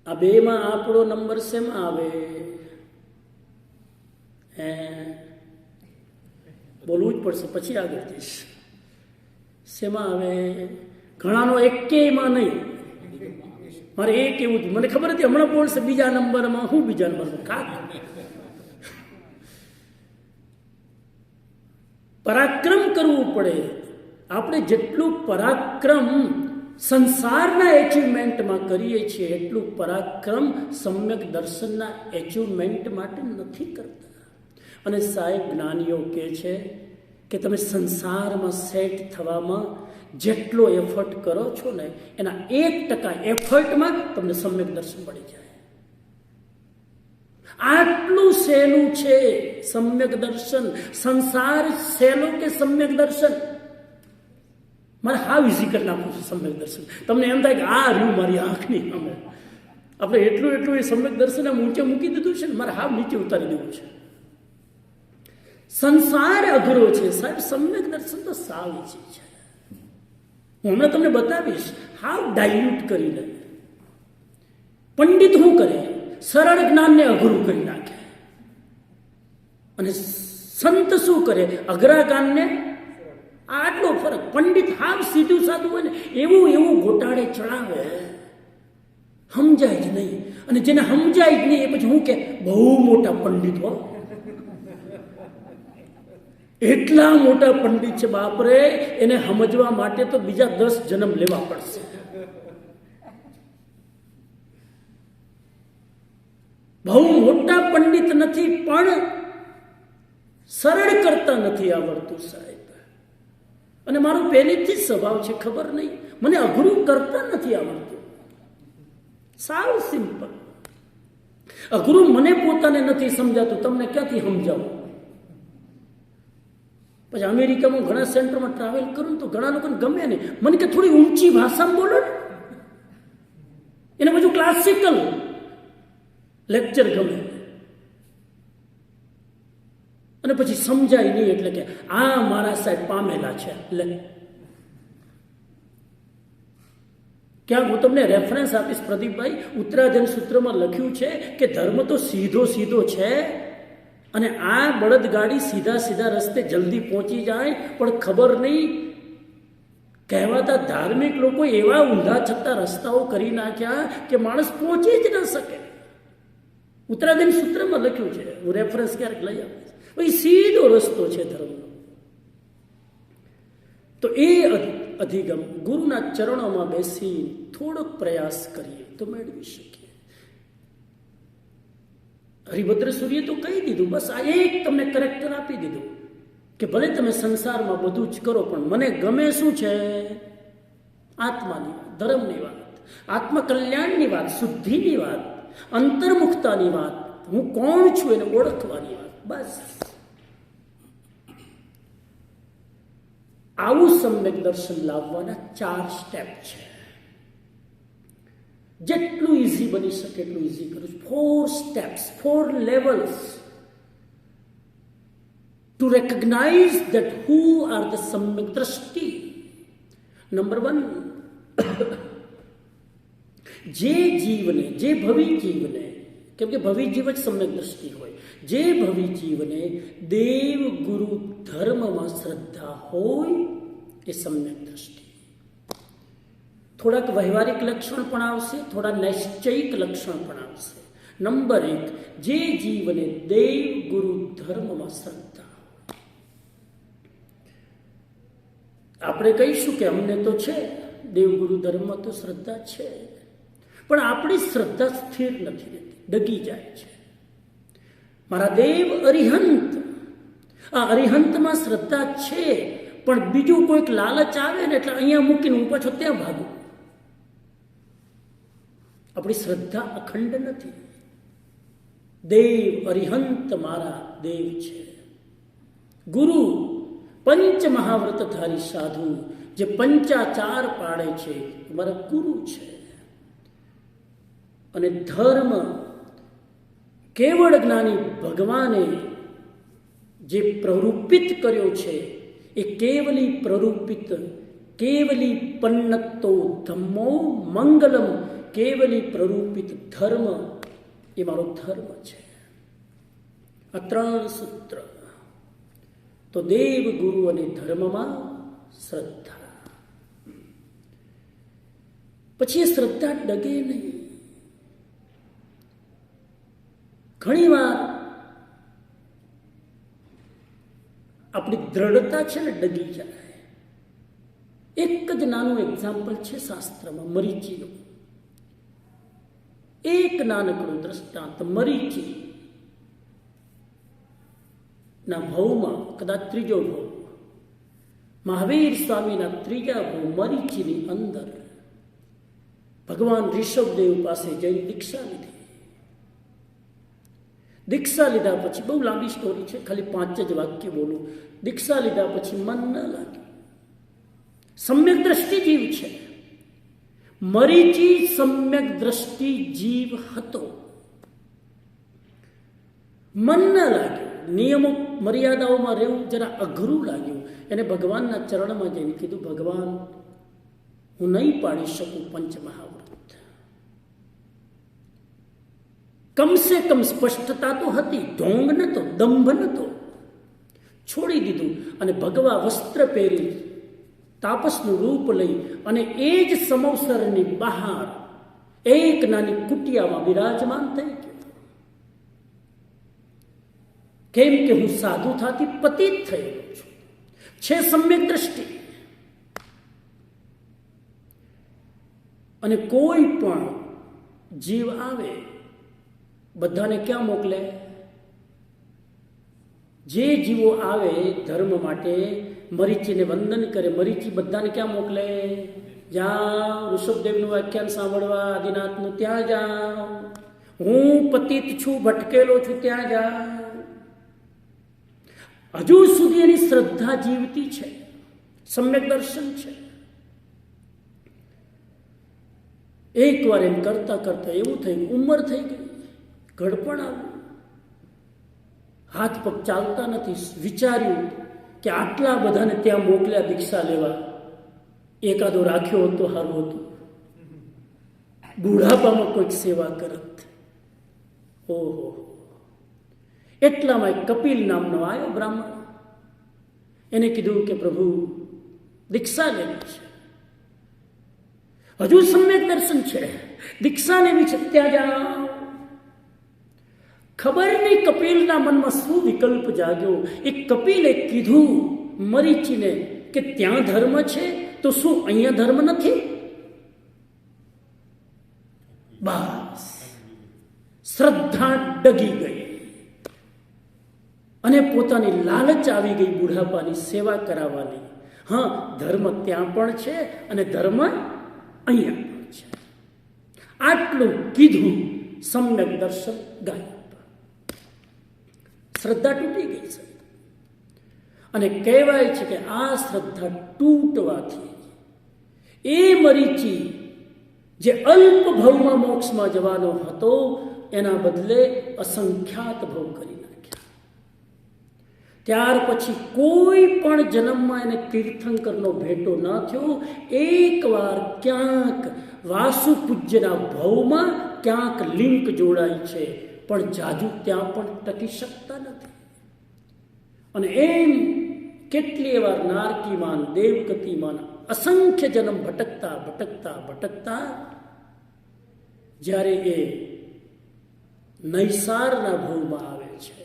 આ બેમાં આપણો નંબર શેમાં આવે? બોલવું જ પડશે, પછી આગળ જઈશ. શેમાં આવે? ઘણાનો એકેયમાં નહીં. મારે એક એવું જ, મને ખબર હતી હમણાં બોલશે બીજા નંબરમાં. હું બીજા નંબરમાં કાક પરાક્રમ કરવું પડે. આપણે જેટલું પરાક્રમ સંસારના એચિવમેન્ટમાં કરીએ છીએ એટલું પરાક્રમ સમ્યક દર્શનના એચિવમેન્ટ માટે નથી કરતા. અને સાહેબ જ્ઞાનીઓ કહે છે કે તમે સંસારમાં સેટ થવામાં જેટલો એફર્ટ કરો છો ને એના 1% એફર્ટમાં તમને સમ્યક દર્શન મળી જાય. આટલું સહેલું છે સમ્યક દર્શન. સંસાર સહેલો કે સમ્યક દર્શન? મારે હાવ ઇઝી કરી નાખવું છે સમ્યક દર્શન. તમને એમ થાય કે આ રહ્યું મારી આંખની સામે. આપણે એટલું એ સમ્યક દર્શન આમ ઊંચે મૂકી દીધું છે ને, મારે હાવ નીચે ઉતારી દેવું છે. સંસાર અઘરો છે સાહેબ, સમ્યક દર્શન તો સાવ ઇઝી છે. હું હમણાં તમને બતાવીશ હાવ ડાયલ્યુટ કરીને. પંડિત શું કરે? સરળ જ્ઞાનને અઘરું કરી નાખે. અને સંત શું કરે? અઘરા જ્ઞાનને. આટલો ફરક. પંડિત હાવ સીધું સાધું હોય ને એવું ગોટાળે ચડાવે, સમજાય જ નહીં. અને જેને સમજાય જ નહીં એ પછી હું કે બહુ મોટા પંડિત હો, એટલા મોટા પંડિત છે બાપરે, એને સમજવા માટે તો બીજા 10 જન્મ લેવા પડશે. બહુ મોટા પંડિત નથી પણ સરળ કરતા નથી આવડતું સાહેબ. અને મારો પહેલેથી જ સ્વભાવ છે, ખબર નહીં, મને અઘરું કરતા નથી આવડતું. સાવ સિમ્પલ. અઘરું મને પોતાને નથી સમજાતું, તમને ક્યાંથી સમજાવું? પછી અમેરિકામાં ઘણા સેન્ટરમાં ટ્રાવેલ કરું તો ઘણા લોકોને ગમે ને, મને કે થોડી ઊંચી ભાષામાં બોલો ને. એને બધું ક્લાસિકલ લેક્ચર ગમે. અને પછી સમજાય નહીં એટલે કે આ મારા સાહેબ પામેલા છે. લે ક્યાંક હું તમને રેફરન્સ આપીશ પ્રદીપભાઈ. ઉત્તરાધન સૂત્રમાં લખ્યું છે કે ધર્મ તો સીધો સીધો છે અને આ બળદગાડી સીધા રસ્તે જલ્દી પહોંચી જાય, પણ ખબર નહીં કહેવાતા ધાર્મિક લોકો એવા ઊંધા છતાં રસ્તાઓ કરી નાખ્યા કે માણસ પહોંચી જ ન શકે. ઉત્તરાધન સૂત્રમાં લખ્યું છે, હું રેફરન્સ ક્યારેક લઈ આવીશ. ભાઈ સીધો રસ્તો છે ધર્મનો. તો એ અધિગમ ગુરુના ચરણોમાં બેસી થોડોક પ્રયાસ કરીએ તો મેળવી શકીએ. હરિભદ્ર સૂર્યે તો કહી દીધું, બસ આ એક તમને કરેક્ટર આપી દીધું કે ભલે તમે સંસારમાં બધું જ કરો પણ મને ગમે શું છે? આત્માની વાત, ધર્મની વાત, આત્મકલ્યાણની વાત, શુદ્ધિની વાત, અંતર્મુખતાની વાત, હું કોણ છું એને ઓળખવાની વાત. બસ આવું સમ્યક દર્શન લાવવાના 4 સ્ટેપ છે. જેટલું ઇઝી બની શકે એટલું ઇઝી કરું છું. 4 steps, 4 levels to recognize that who are the સમ્યક દ્રષ્ટિ. નંબર 1, જે જીવને, જે ભવિ જીવને, કેમ કે ભવિ જીવ જ સમ્યક દ્રષ્ટિ હોય, જે ભવિ જીવને દેવ ગુરુ ધર્મમાં શ્રદ્ધા હોય એ સમ્યક દ્રષ્ટિ. થોડાક વ્યવહારિક લક્ષણ પણ આવશે, થોડા નૈશ્ચયિક લક્ષણ પણ આવશે. નંબર 1, જે જીવને દેવ ગુરુ ધર્મમાં શ્રદ્ધા. આપણે કહીશું કે અમને તો છે દેવગુરુ ધર્મમાં તો શ્રદ્ધા છે, પણ આપણી શ્રદ્ધા સ્થિર નથી રહેતી, ડગી જાય છે. મારા દેવ અરિહંત, આ અરિહંતમાં શ્રદ્ધા છે પણ બીજું કોઈક લાલચ આવે ને એટલે અહીંયા મૂકીને હું પાછો ત્યાં ભાગું. આપણી શ્રદ્ધા અખંડ નથી. દેવ અરિહંત મારા દેવ છે. ગુરુ પંચ મહાવ્રતધારી સાધુ જે પંચાચાર પાડે છે મારા ગુરુ છે. અને ધર્મ કેવળ જ્ઞાની ભગવાને જે પ્રરૂપિત કર્યો છે એ કેવલી પ્રરૂપિત કેવલી પન્નતો ધમ્મો મંગલમ કેવલી પ્રરૂપિત ધર્મ એ મારો ધર્મ છે. આ 3 સૂત્ર. તો દેવ, ગુરુ અને ધર્મમાં શ્રદ્ધા. પછી એ શ્રદ્ધા ડગે નહીં. ઘણીવાર આપણી દ્રઢતા છે ને ડગી જાય. એક જ નાનું એક્ઝામ્પલ છે શાસ્ત્રમાં મરીચીનું. એક નાનકડું દ્રષ્ટાંત. મરીચી ના ભાવમાં, કદાચ ત્રીજો ભાવ, મહાવીર સ્વામીના ત્રીજા ભાવ મરીચીની અંદર ભગવાન ઋષભદેવ પાસે જઈને દીક્ષા લીધી. દીક્ષા લીધા પછી, બહુ લાંબી સ્ટોરી છે, ખાલી 5 જ વાક્ય બોલું. દીક્ષા લીધા પછી મન ન લાગ્યું. સમ્યક દ્રષ્ટિ જીવ છે. મરીચી સમ્યક દ્રષ્ટિ જીવ હતો. મન ન લાગ્યું. નિયમો મર્યાદાઓમાં રહેવું જરા અઘરું લાગ્યું. એને ભગવાનના ચરણમાં જઈને કીધું, ભગવાન, હું નહીં પાડી શકું પંચમહાવ્રત. કમસે કમ સ્પષ્ટતા તો હતી, ઢોંગ નતો, દંભ નતો. છોડી દીધું અને ભગવા વસ્ત્ર પહેરી તાપસનું રૂપ લઈ અને એ જ સમવસરની બહાર એક નાની કુટિયામાં બિરાજમાન થઈ ગયો. કેમ કે હું સાધુ થાતી પતિત થયેલો છું. છે સમ્યક દ્રષ્ટિ. અને કોઈ પણ જીવ આવે, બધાને ક્યાં મોકલે? જે જીવો આવે ધર્મ માટે, મરીચીને વંદન કરે, મરીચી બધાને ક્યાં મોકલે? જાઓ ઋષભદેવનું વ્યાખ્યાન સાંભળવા, આદિનાથનું, ત્યાં જાઓ. હું પતિત છું, ભટકેલો છું, ત્યાં જાઓ. હજુ સુધી એની શ્રદ્ધા જીવતી છે, સમ્યક દર્શન છે. એકવાર એમ કરતા કરતા એવું થયું, ઉંમર થઈ ગઈ, ઘડપણ આવ્યું, હાથ પગ ચાલતા નથી. વિચાર્યું કે આટલા બધાને ત્યાં મોકલ્યા દીક્ષા લેવા, એકાદો રાખ્યો હોત તો સારું હતું, બુઢાપામાં કોઈક સેવા કરત. ઓહો! એટલામાં એક કપિલ નામનો આવ્યો બ્રાહ્મણ. એને કીધું કે પ્રભુ, દીક્ષા લેવી છે, હજુ સમ્યક દર્શન છે, દીક્ષા લેવી છે, ત્યાં જાઓ. ખબર નહીં કપિલના મનમાં શું વિકલ્પ જાગ્યો. એક કપિલે કીધું મરીચીને કે ત્યાં ધર્મ છે તો શું અહીંયા ધર્મ નથી? બસ શ્રદ્ધા ડગી ગઈ અને પોતાની લાલચ આવી ગઈ બુઢાપાની સેવા કરાવવાની. હા, ધર્મ ત્યાં પણ છે અને ધર્મ અહીંયા પણ છે. આટલું કીધું, સમ્યક દર્શન ગાયબ. શ્રદ્ધા તૂટી ગઈ છે. અને કહેવાય છે કે આ શ્રદ્ધા તૂટવાથી એ મરીચી જે અલ્પ ભવમાં મોક્ષમાં જવાનો હતો, એના બદલે અસંખ્યાત ભવ કરી નાખ્યા. ત્યાર પછી કોઈ પણ જન્મમાં એને તીર્થંકરનો ભેટો ન થયો. એકવાર ક્યાંક વાસુ પૂજ્યના ભવમાં ક્યાંક લિંક જોડાય છે, પણ જાજુ ત્યાં પણ ટકી શકતા નથી. અને એમ કેટલી વાર નારકીમાન, દેવકતીમાન અસંખ્ય જન્મ ભટકતા ભટકતા ભટકતા જ્યારે એ નૈસારના ભવમાં આવે છે,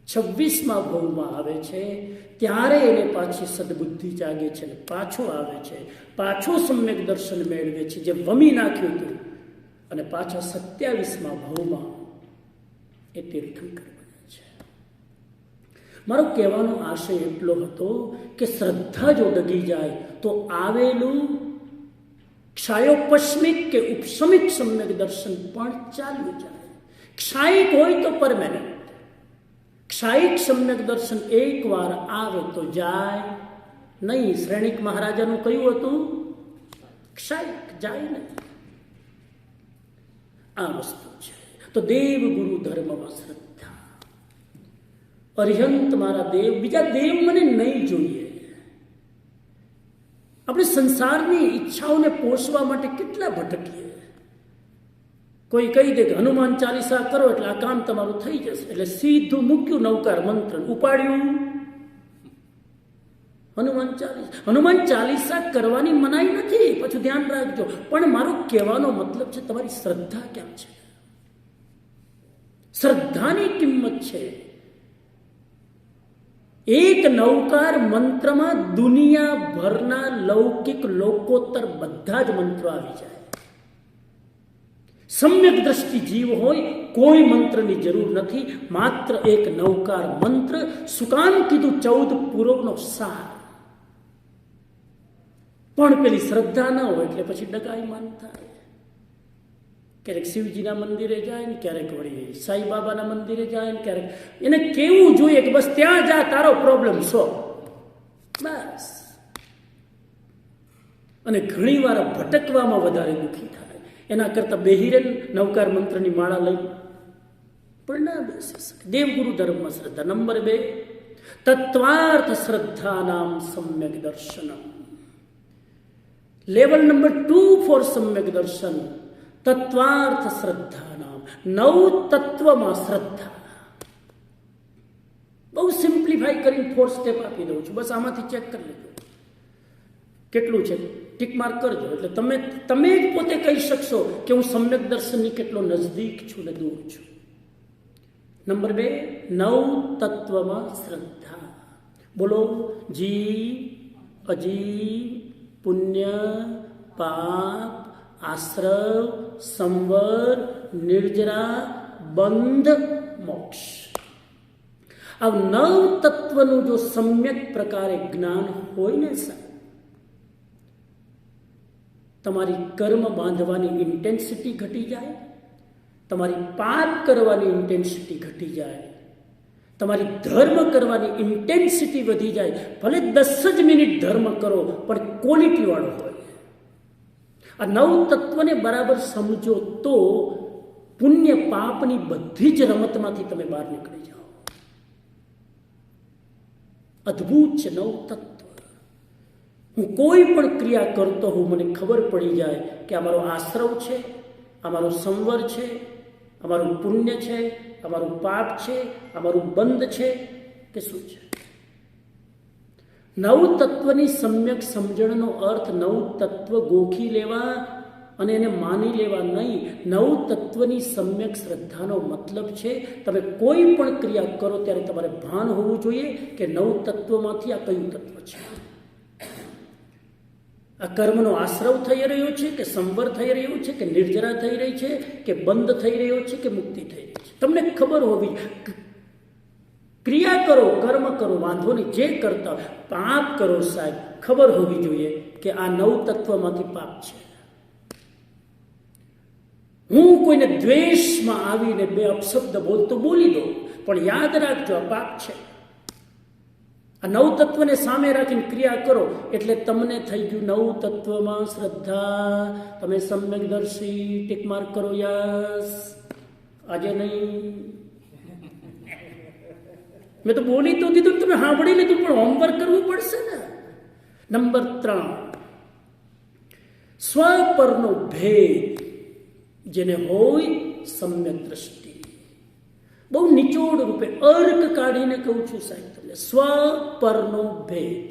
26મા ભવમાં આવે છે, ત્યારે એને પાછી સદબુદ્ધિ જાગે છે અને પાછો આવે છે. પાછો સમ્યક દર્શન મેળવે છે, જે વમી નાખ્યું હતું, અને પાછા 27મા ભવમાં એ તીર્થંકર બને છે. મારો કહેવાનો આશય એટલો હતો કે શ્રદ્ધા જો ડગી જાય તો આવેલું ક્ષાયોપસ્મિક કે ઉપશમિક સમ્યક દર્શન પણ ચાલ્યું જાય. ક્ષાયિક હોય તો પરમેનન્ટ. ક્ષાયિક સમ્યક દર્શન એકવાર આવે તો જાય નહીં. શ્રેણિક મહારાજાનું કયું હતું? ક્ષાયિક, જાય નહીં. આ વસ્તુ છે. તો દેવ ગુરુ ધર્મમાં શ્રદ્ધા. અરિહંત મારા દેવ, બીજા દેવ મને નહીં જોઈએ. આપણે સંસારની ઈચ્છાઓને પોષવા માટે કેટલા ભટકીએ. કોઈ કહી દે કે હનુમાન ચાલીસા કરો એટલે આ કામ તમારું થઈ જશે, એટલે સીધું મૂક્યું નવકાર મંત્ર, ઉપાડ્યું હનુમાન ચાલીસા કરવાની મનાઈ નથી, પાછું ધ્યાન રાખજો. પણ મારો કહેવાનો મતલબ છે તમારી શ્રદ્ધા ક્યાં છે? શ્રદ્ધાની કિંમત છે. એક નવકાર મંત્રમાં દુનિયાભરના લૌકિક લોકોત્તર બધા જ મંત્રો આવી જાય. સમ્યક દ્રષ્ટિ જીવ હોય કોઈ મંત્રની જરૂર નથી, માત્ર એક નવકાર મંત્ર. સુકાન કીધું 14 પૂર્વનો સાર. પણ પેલી શ્રદ્ધા ન હોય એટલે પછી ડગાઈમાન થાય. ક્યારેક શિવજીના મંદિરે જાય ને ક્યારેક વળી સાંઈબાબાના મંદિરે જાય ને ક્યારેક એને કેવું જોઈએ કે બસ ત્યાં જા તારો પ્રોબ્લેમ સોલ્વ, બસ. અને ઘણી વાર ભટકવામાં વધારે દુઃખી થાય. એના કરતા બેહીરે નવકાર મંત્રની માળા લઈ પણ ના બેસી શકે. દેવગુરુ ધર્મમાં શ્રદ્ધા. નંબર 2, તત્વાર્થ શ્રદ્ધાનામ સમ્યક દર્શનમ. લેવલ નંબર 2 ફોર સમ્યક દર્શન, તત્વાર્થ શ્રદ્ધાનામ. નવ તત્વમાં શ્રદ્ધા. બહુ સિમ્પ્લિફાઈ કરીને 4 સ્ટેપ આપી દઉં છું, બસ આમાંથી ચેક કરી લેજો કેટલું છે. ટીક માર્ક કરજો એટલે તમે જ પોતે કહી શકશો કે હું સમ્યક દર્શનની કેટલો નજદીક છું ને દૂર છું. નંબર 2, નવ તત્વમાં શ્રદ્ધા. બોલો. જીવ, અજીવ, પુણ્ય, પાપ, આશ્રવ, સંવર, નિર્જરા, બંધ, મોક્ષ. આ નવ તત્વનું જો સમ્યક પ્રકારે જ્ઞાન હોય ને સાહેબ, તમારી કર્મ બાંધવાની ઇન્ટેન્સિટી ઘટી જાય, તમારી પાપ કરવાની ઇન્ટેન્સિટી ઘટી જાય, તમારી ધર્મ કરવાની ઇન્ટેન્સિટી વધી જાય. ભલે 10 જ મિનિટ ધર્મ કરો પણ ક્વોલિટી વાળો હોય. આ નવ તત્વને બરાબર સમજો તો પુણ્ય પાપની બધી જ રમતમાંથી તમે બહાર નીકળી જાઓ. અદ્ભુત છે નવ તત્વ. હું કોઈ પણ ક્રિયા કરતો હું, મને ખબર પડી જાય કે આ મારો આશ્રવ છે, આ મારો સંવર છે, અમારું પુણ્ય છે, અમારું પાપ છે, અમારું બંધ છે કે શું છે. નવ તત્વની સમ્યક સમજણનો અર્થ નવ તત્વ ગોખી લેવા અને એને માની લેવા નહીં. નવ તત્વની સમ્યક શ્રદ્ધાનો મતલબ છે તમે કોઈ પણ ક્રિયા કરો ત્યારે તમારે ભાન હોવું જોઈએ કે નવ તત્વમાંથી આ કયું તત્વ છે. આ કર્મનો આશ્રવ થઈ રહ્યો છે કે સંવર થઈ રહ્યો છે કે નિર્જરા થઈ રહી છે કે બંધ થઈ રહ્યો છે કે મુક્તિ થઈ રહી છે. તમને ખબર હોવી. ક્રિયા કરો, કર્મ કરો, વાંધો નહીં, જે કરતા. પાપ કરો સાહેબ, ખબર હોવી જોઈએ કે આ નવ તત્વમાંથી પાપ છે. હું કોઈને દ્વેષમાં આવીને 2 અપશબ્દ બોલતો બોલી દો, પણ યાદ રાખજો આ પાપ છે. આ નવ તત્વને સામે રાખીને ક્રિયા કરો એટલે તમને થઈ ગયું નવ તત્વમાં શ્રદ્ધા. તમે સમ્યકદર્શી. ટીક માર્ક કરો. યસ. આજે નહીં, મેં તો બોલી તો દીધું, તમે સાંભળી લીધું, પણ હોમવર્ક કરવું પડશે ને. નંબર 3, સ્વ પરનો ભેદ જેને હોય સમ્યક દ્રષ્ટિ. બહુ નિચોડ રૂપે અર્ક કાઢીને કહું છું સાહેબ તમને. સ્વ પરનો ભેદ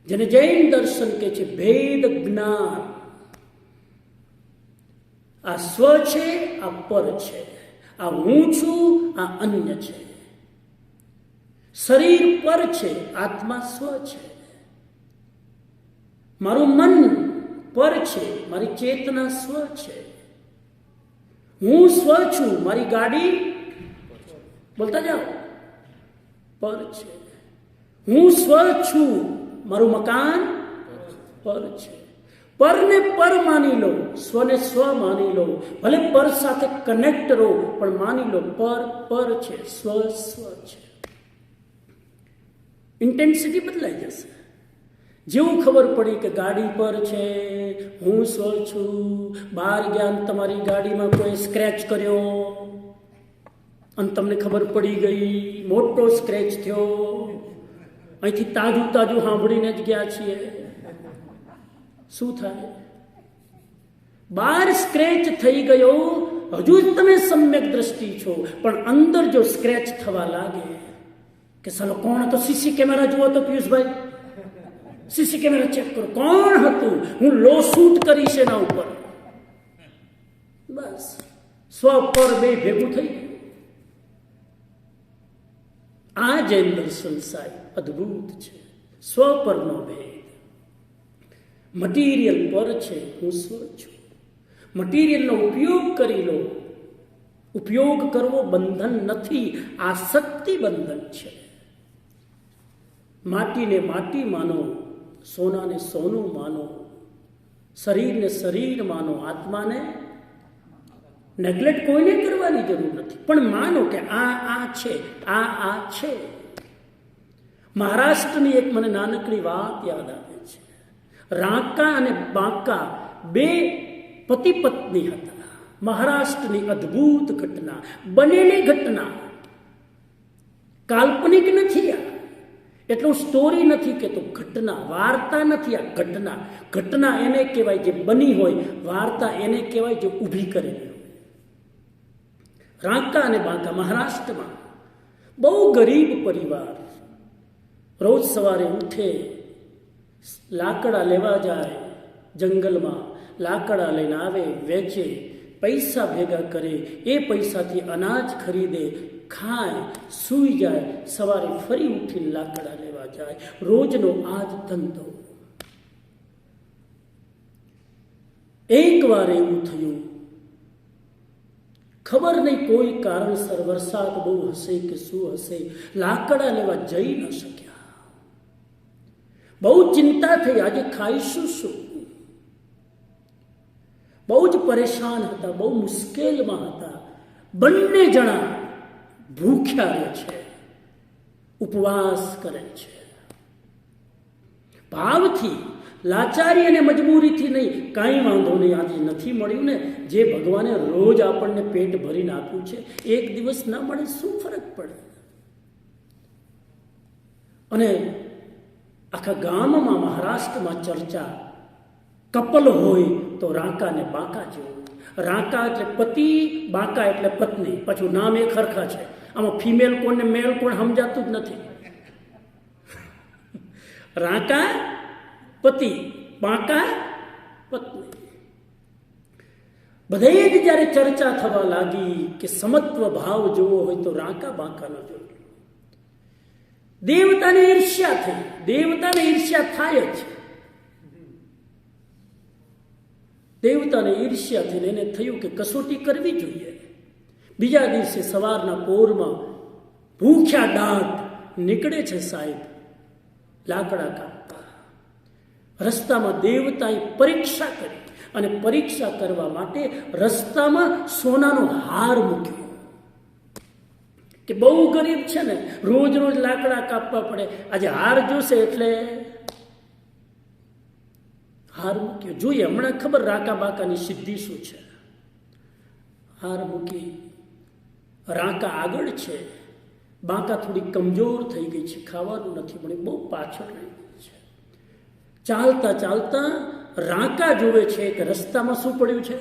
જેને જૈન દર્શન કહે છે ભેદ જ્ઞાન. આ સ્વ છે, આ પર છે, આ હું છું, આ અન્ય છે. શરીર પર છે, આત્મા સ્વ છે. મારું મન પર છે, મારી ચેતના સ્વ છે. હું સ્વ છું, મારી ગાડી બોલતા જાઓ પર છે. હું સ્વ છું, મારું મકાન પર છે. પરને પર માની લો, સ્વને સ્વ માની લો. ભલે પર સાથે કનેક્ટ રહો પણ માની લો પર છે, સ્વ સ્વ છે. ઇન્ટેન્સિટી બદલાઈ જશે. જેવું ખબર પડી કે ગાડી પર છે, હું સ્વ છું, બહાર ગયા તમારી ગાડીમાં કોઈ સ્ક્રેચ કર્યો અને તમને ખબર પડી ગઈ, મોટો સ્ક્રેચ થયો, અહીંથી તાજું સાંભળીને જ ગયા છીએ. શું થાય? બહાર સ્ક્રેચ થઈ ગયો, હજુ જ તમે સમ્યક દ્રષ્ટિ છો, પણ અંદર જો સ્ક્રેચ થવા લાગે કે સાલો કોણ હતો, સીસી કેમેરા જુઓ તો પિયુષભાઈ, સીસી કેમેરા ચેક કરો, કોણ હતું, હું લો શૂટ કરીશ એના ઉપર, બસ સ્વ પર બે ભેગું થઈ ગયું. આ જૈન દર્શન સાહેબ અદ્ભુત છે. સ્વ પરનો ભેદ. મટીરિયલ પર છે, હું સ્વ છું. મટીરિયલનો ઉપયોગ કરી લો. ઉપયોગ કરવો બંધન નથી, આસક્તિ બંધન છે. માટીને માટી માનો, સોનાને સોનું માનો, શરીરને શરીર માનો, આત્માને નેગ્લેક્ટ કોઈને કરવાની જરૂર નથી, પણ માનો કે આ છે, આ છે. મહારાષ્ટ્રની એક મને નાનકડી વાત યાદ આવે છે. રાંકા અને બાંકા બે પતિ પત્ની હતા. મહારાષ્ટ્રની અદ્ભુત ઘટના, બનેલી ઘટના, કાલ્પનિક નથી. આ એટલું સ્ટોરી નથી કે તો ઘટના, વાર્તા નથી. આ ઘટના, ઘટના એને કહેવાય જે બની હોય, વાર્તા એને કહેવાય જે ઊભી કરેલી હોય. રાંકા અને બાંકા મહારાષ્ટ્રમાં બહુ ગરીબ પરિવાર. રોજ સવારે ઉઠે, લાકડા લેવા જાય જંગલમાં, લાકડા લઈને આવે, વેચે, પૈસા ભેગા કરે, એ પૈસાથી અનાજ ખરીદે, ખાય, સૂઈ જાય, સવારે ફરી ઉઠીને લાકડા લેવા જાય. રોજનો આ જ ધંધો. એક વાર એવું થયું, ખબર નહીં કોઈ કારણસર, વરસાદ બહુ હશે કે શું હશે, લાકડા લેવા જઈ ન શક્યા. બહુ ચિંતા થઈ, આજે ખાઈશું શું? બહુ જ પરેશાન હતા, બહુ મુશ્કેલમાં હતા. બંને જણા ભૂખ્યા રહે છે, ઉપવાસ કરે છે, ભાવથી, લાચારી અને મજબૂરીથી નહીં. કાંઈ વાંધો નહીં, આજે નથી મળ્યું ને, જે ભગવાને રોજ આપણને પેટ ભરીને આપ્યું છે, એક દિવસ ના મળે શું ફરક પડે? અને આખા ગામમાં, મહારાષ્ટ્રમાં ચર્ચા, કપલ હોય તો રાંકા ને બાંકા જેવું. રાંકા એટલે પતિ, બાંકા એટલે પત્ની. પાછું નામ એક હરખા છે. આમાં ફિમેલ કોણ ને મેલ કોણ સમજાતું જ નથી. રાંકા પતિ, બાંકા પત્ની. બધે જ જ્યારે ચર્ચા થવા લાગી કે સમત્વ ભાવ જોવો હોય તો રાંકા બાંકાનો જોવો. દેવતાને ઈર્ષ્યા થઈ. દેવતાને ઈર્ષ્યા થાય જ. દેવતાને ઈર્ષ્યા થઈને એને થયું કે કસોટી કરવી જોઈએ. બીજા દિવસે સવારના પોરમાં ભૂખ્યા દાઢ નીકળે છે સાહેબ લાકડા કાપવા. રસ્તામાં દેવતાએ પરીક્ષા કરી, અને પરીક્ષા કરવા માટે રસ્તામાં સોનાનો હાર મૂક્યો. કે બહુ ગરીબ છે ને, રોજ રોજ લાકડા કાપવા પડે, આજે હાર જોશે એટલે હાર મૂક્યો. જોઈએ હમણાં ખબર રાંકા બાંકાની સિદ્ધિ શું છે. હાર મૂકી, રાંકા આગળ છે, બાંકા થોડી કમજોર થઈ ગઈ છે, ખાવાનું નથી મળ્યું, બહુ પાછળ રહી ગઈ છે. ચાલતા ચાલતા રાંકા જોવે છે કે રસ્તામાં શું પડ્યું છે?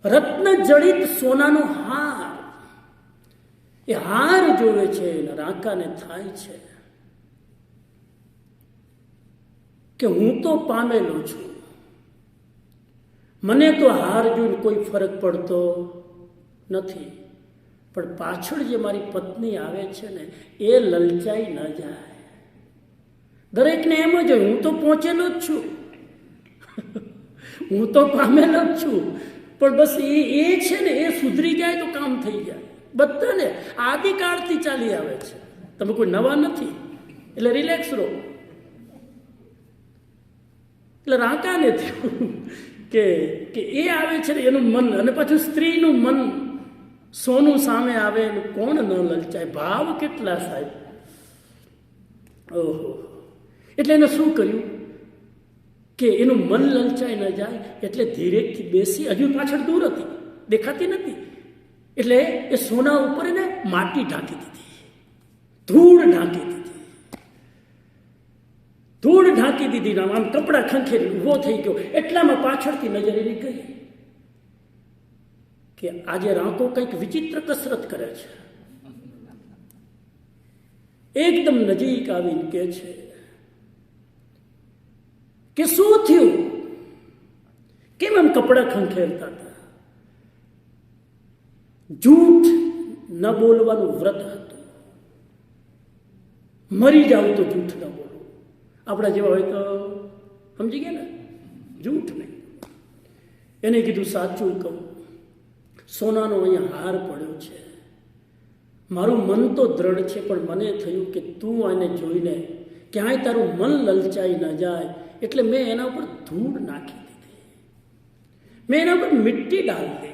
રત્ન જડિત સોનાનો હાર. એ હાર જોવે છે અને રાંકાને થાય છે કે હું તો પામેલો છું, મને તો હાર જોઈને કોઈ ફરક પડતો નથી, પણ પાછળ જે મારી પત્ની આવે છે ને, એ લલચાઈ ન જાય. દરેકને એમ જ હોય, હું તો પહોંચેલો જ છું, હું તો પામેલો જ છું, પણ બસ એ છે ને, એ સુધરી જાય તો કામ થઈ જાય. બધાને આદિકાળથી ચાલી આવે છે, તમે કોઈ નવા નથી, એટલે રિલેક્સ રહો. એટલે રાંકાને થયું કે એ આવે છે ને એનું મન, અને પાછું સ્ત્રીનું મન સોનું સામે આવે, કોણ ન લલચાય? ભાવ કેટલા સાહેબ! ઓહો! એટલે એને શું કર્યું કે એનું મન લલચાઈ ન જાય, એટલે ધીરેથી બેસી, હજુ પાછળ દૂર હતી, દેખાતી નથી, એટલે એ સોના ઉપર એને માટી ઢાંકી દીધી, ધૂળ ઢાંકી દીધી. ધૂળ ઢાંકી દીધી ને આમ કપડાં ખંખેરી ઊભો થઈ ગયો. એટલામાં પાછળથી નજર એની ગઈ કે આજે રાંકો કંઈક વિચિત્ર કસરત કરે છે. એકદમ નજીક આવીને કે છે કે શું થયું, કેમ એમ કપડાં ખંખેરતા હતા? જૂઠ ન બોલવાનું વ્રત હતું. મરી જાવ તો જૂઠ ન બોલો. આપણા જેવા હોય તો સમજી ગયા ને, જૂઠ નહીં. એને કીધું સાચું કહું, સોનાનો અહીંયા હાર પડ્યો છે. મારું મન તો દ્રઢ છે, પણ મને થયું કે તું આને જોઈને ક્યાંય તારું મન લલચાઈ ન જાય, એટલે મેં એના ઉપર ધૂળ નાખી દીધી, મેં એના પર मिट्टी डाल दी.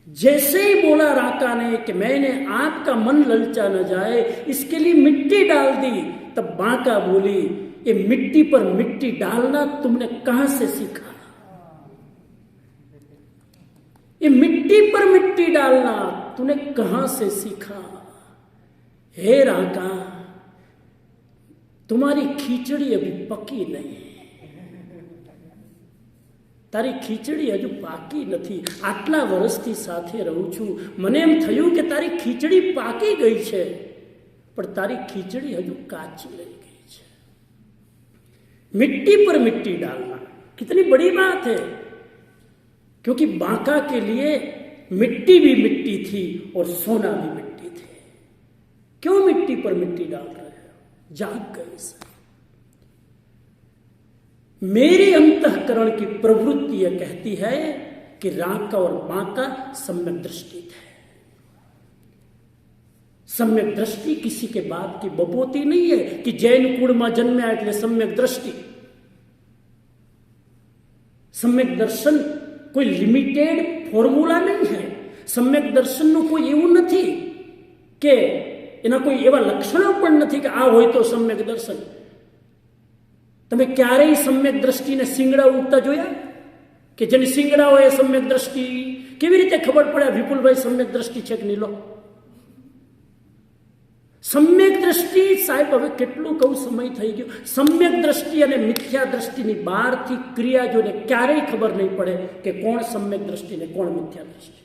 जैसे ही बोला राका ने कि मैंने आपका मन ललचा न जाए इसके लिए मिट्टी डाल दी, तब बांका बोली ये मिट्टी पर मिट्टी डालना तुमने कहां से सीखा? ये मिट्टी पर मिट्टी डालना तूने कहां से सीखा? हे राका, तुम्हारी खीचड़ी अभी पकी नहीं, તારી ખીચડી હજુ પાકી નથી. આટલા વર્ષથી સાથે રહું છું, મને એમ થયું કે તારી ખીચડી પાકી ગઈ છે, પણ તારી ખીચડી હજુ કાચી રહી ગઈ છે. मिट्टी पर मिट्टी डालना कितनी बड़ी बात है, क्योंकि बांका के लिए मिट्टी भी मिट्टी थी और सोना भी मिट्टी थे. क्यों मिट्टी पर मिट्टी डाल रहे हो? जाग गए सर. मेरी अंतःकरण की प्रवृत्ति यह कहती है कि राका और बांका सम्यक दृष्टि थे. सम्यक दृष्टि किसी के बाप की बपोती नहीं है कि जैन कुल में जन्म्या એટલે सम्यक दृष्टि. सम्यक दर्शन कोई लिमिटेड फॉर्मूला नहीं है. सम्यक दर्शन નું કોઈ એવું નથી કે એના કોઈ એવા લક્ષણો પણ નથી કે આ હોય તો सम्यक દર્શન. તમે ક્યારેય સમ્યક દ્રષ્ટિને સિંગડા ઉગતા જોયા? કે જેની સિંગડા હોય એ સમ્યક દ્રષ્ટિ? કેવી રીતે ખબર પડે વિપુલભાઈ સમ્યક દ્રષ્ટિ છે કે નીલો? સમ્યક દ્રષ્ટિ સાહેબ, હવે કેટલું કહું, સમય થઈ ગયો. સમ્યક દ્રષ્ટિ અને મિથ્યા દ્રષ્ટિની બહારથી ક્રિયા જોઈને ક્યારેય ખબર નહીં પડે કે કોણ સમ્યક દ્રષ્ટિ ને કોણ મિથ્યા દ્રષ્ટિ.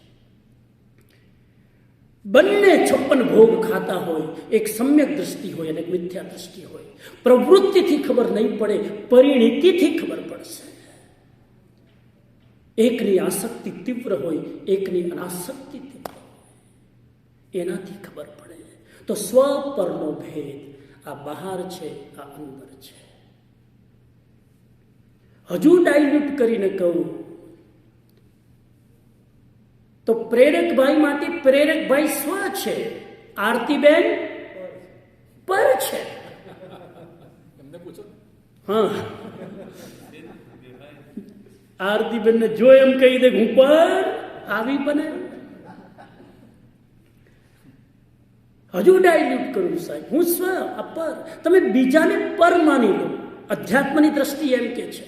બંને 56 ભોગ ખાતા હોય, એક સમ્યક દ્રષ્ટિ હોય અને એક મિથ્યા દ્રષ્ટિ હોય. પ્રવૃત્તિથી ખબર નહીં પડે, પરિણીતિથી ખબર પડશે. એકની આસક્તિ તીવ્ર હોય, એકની અનાસક્તિ તીવ્ર હોય, એનાથી ખબર પડે. તો સ્વ પરનો ભેદ આ બહાર છે, આ અંદર છે. હજુ ડાયલ્યુટ કરીને કહું તો પ્રેરકભાઈ માટે પ્રેરકભાઈ સ્વ છે, આરતીબેન પર છે. એમને પૂછો. હા, આરતીબેન ને જો એમ કહી દે હું પર આવી બને. હજુ ડાયલ્યુટ કરું સાહેબ, હું સ્વ અપર. તમે બીજાને પર માની લો. અધ્યાત્મની દ્રષ્ટિ એમ કે છે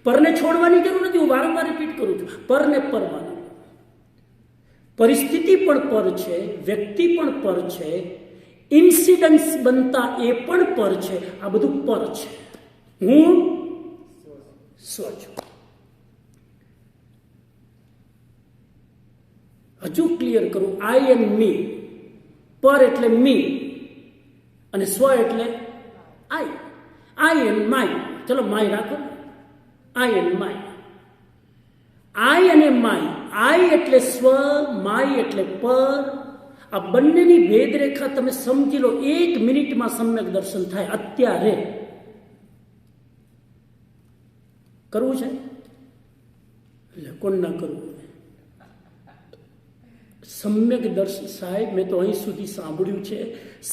પરને છોડવાની જરૂર નથી. હું વારંવાર રિપીટ કરું છું, પરને પર માની લો. પરિસ્થિતિ પણ પર છે, વ્યક્તિ પણ પર છે, ઇન્સિડન્સ બનતા એ પણ પર છે. આ બધું પર છે. હું સ્વ છું. હજુ ક્લિયર કરું, આઈ એન્ડ મી. પર એટલે મી અને સ્વ એટલે આઈ. આઈ એન્ડ માય, ચલો માય રાખો. I and my. આઈ અને માય. આઈ એટલે સ્વ, માય એટલે પર. આ બંનેની ભેદરેખા તમે સમજી લો. 1 મિનિટમાં સમ્યક દર્શન થાય. અત્યારે કરવું છે એટલે કોણ ના કરવું? સમ્યક દર્શન સાહેબ, મેં તો અહીં સુધી સાંભળ્યું છે,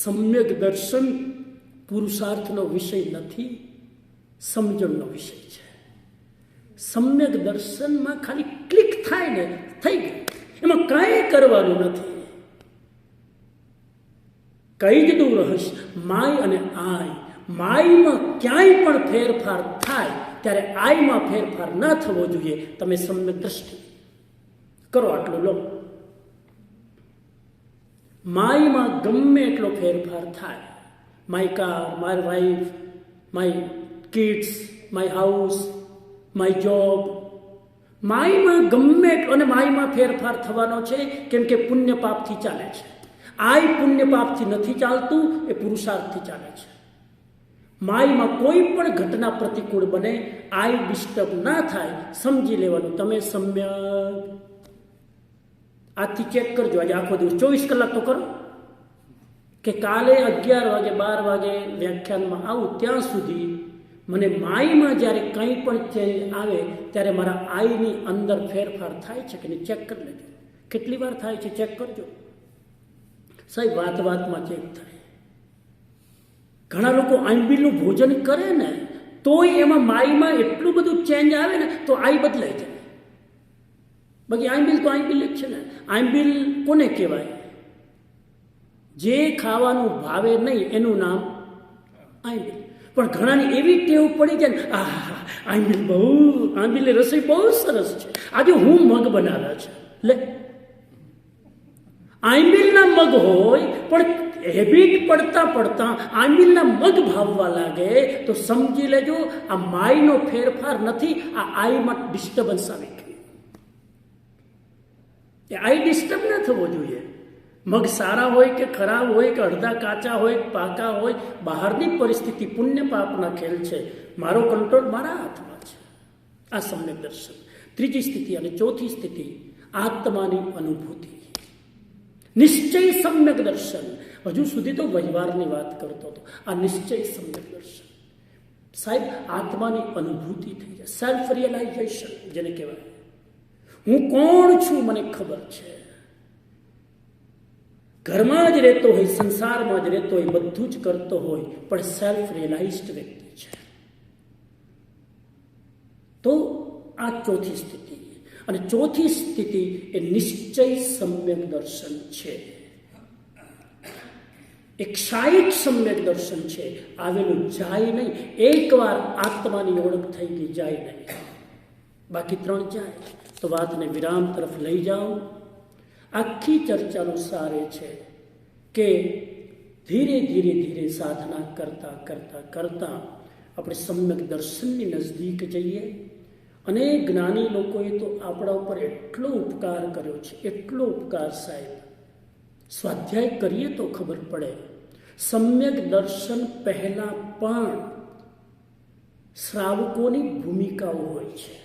સમ્યક દર્શન પુરુષાર્થનો વિષય નથી, સમજણનો વિષય છે. સમ્યક દર્શનમાં ખાલી ક્લિક થાય ને થઈ ગયું, એમાં કાંઈ કરવાનું નથી. કહી દીધું રહસ્ય. માય અને આય, માયમાં ક્યાંય પણ ફેરફાર થાય ત્યારે આયમાં ફેરફાર ન થવો જોઈએ. તમે સમ્યક દ્રષ્ટિ કરો, આટલું લો. માયમાં ગમે એટલો ફેરફાર થાય, my car, my wife, my kids, my house, my job. માયમાં ગમે અને માયમાં ફેરફાર થવાનો છે, કેમ કે પુણ્ય પાપથી ચાલે છે. આય પુણ્ય પાપથી નથી ચાલતું, એ પુરુષાર્થથી ચાલે છે. માયમાં કોઈ પણ ઘટના પ્રતિકૂળ બને, આય ડિસ્ટર્બ ના થાય, સમજી લેવાનું તમે સમ્યક. આજથી ચેક કરજો, આજે આખો દિવસ 24 કલાક તો કરો, કે કાલે 11 વાગે 12 વાગે વ્યાખ્યાનમાં આવું ત્યાં સુધી મને માયમાં જ્યારે કંઈ પણ ચેન્જ આવે ત્યારે મારા આઈની અંદર ફેરફાર થાય છે કે નહીં ચેક કરી લેજો. કેટલી વાર થાય છે ચેક કરજો સાહેબ, વાત વાતમાં ચેક થાય. ઘણા લોકો આંબીલનું ભોજન કરે ને તોય એમાં માયમાં એટલું બધું ચેન્જ આવે ને તો આઈ બદલાઈ જાય. બાકી આંબીલ તો આંબીલ જ છે ને. આંબીલ કોને કહેવાય? જે ખાવાનું ભાવે નહીં એનું નામ આંબીલ. પણ ઘણાની એવી ટેવ પડી જાય ને, આંબીલ બહુ, આંબીલની રસોઈ બહુ સરસ છે, આજે હું મગ બનાવ્યા છે. લે, આંબીલના મગ હોય પણ હેબિટ પડતા પડતા આંબીલના મગ ભાવવા લાગે તો સમજી લેજો આ માયનો ફેરફાર નથી, આ આઈમાં ડિસ્ટર્બન્સ આવી ગયું. એ આઈ ડિસ્ટર્બ ના થવો જોઈએ. મગ સારા હોય કે ખરાબ હોય કે અડધા કાચા હોય કે પાકા હોય, બહારની પરિસ્થિતિ પુણ્ય પાપના ખેલ છે. મારો કંટ્રોલ મારા હાથમાં છે. આ સમ્યક દર્શન. ત્રીજી સ્થિતિ અને ચોથી સ્થિતિ આત્માની અનુભૂતિ, નિશ્ચય સમ્યક દર્શન. હજુ સુધી તો વ્યવહારની વાત કરતો હતો, આ નિશ્ચય સમ્યક દર્શન. સાહેબ, આત્માની અનુભૂતિ થઈ જાય, સેલ્ફ રિયલાઇઝેશન જેને કહેવાય. હું કોણ છું મને ખબર છે. ઘરમાં જ રહેતો હોય, સંસારમાં જ રહેતો હોય, બધું જ કરતો હોય, પણ સેલ્ફ રિયલાઇઝડ વ્યક્તિ છે. તો આ ચોથી સ્થિતિ. અને ચોથી સ્થિતિ એ નિશ્ચય સમ્યક દર્શન છે. એક શાયિક સમ્યક દર્શન છે. આવેલું જાય નહીં. એકવાર આત્માની ઓળખ થઈ ગઈ, જાય નહીં. બાકી 3 જાય. તો વાતને વિરામ તરફ લઈ જાઓ. આખી ચર્ચાનું સાર એ છે કે ધીરે ધીરે ધીરે સાધના કરતા કરતા કરતા આપણે સમ્યક દર્શનની નજદીક જઈએ. અને જ્ઞાની લોકોએ તો આપણા ઉપર એટલો ઉપકાર કર્યો છે, એટલો ઉપકાર સાહેબ. સ્વાધ્યાય કરીએ તો ખબર પડે. સમ્યક દર્શન પહેલા પણ શ્રાવકોની ભૂમિકાઓ હોય છે.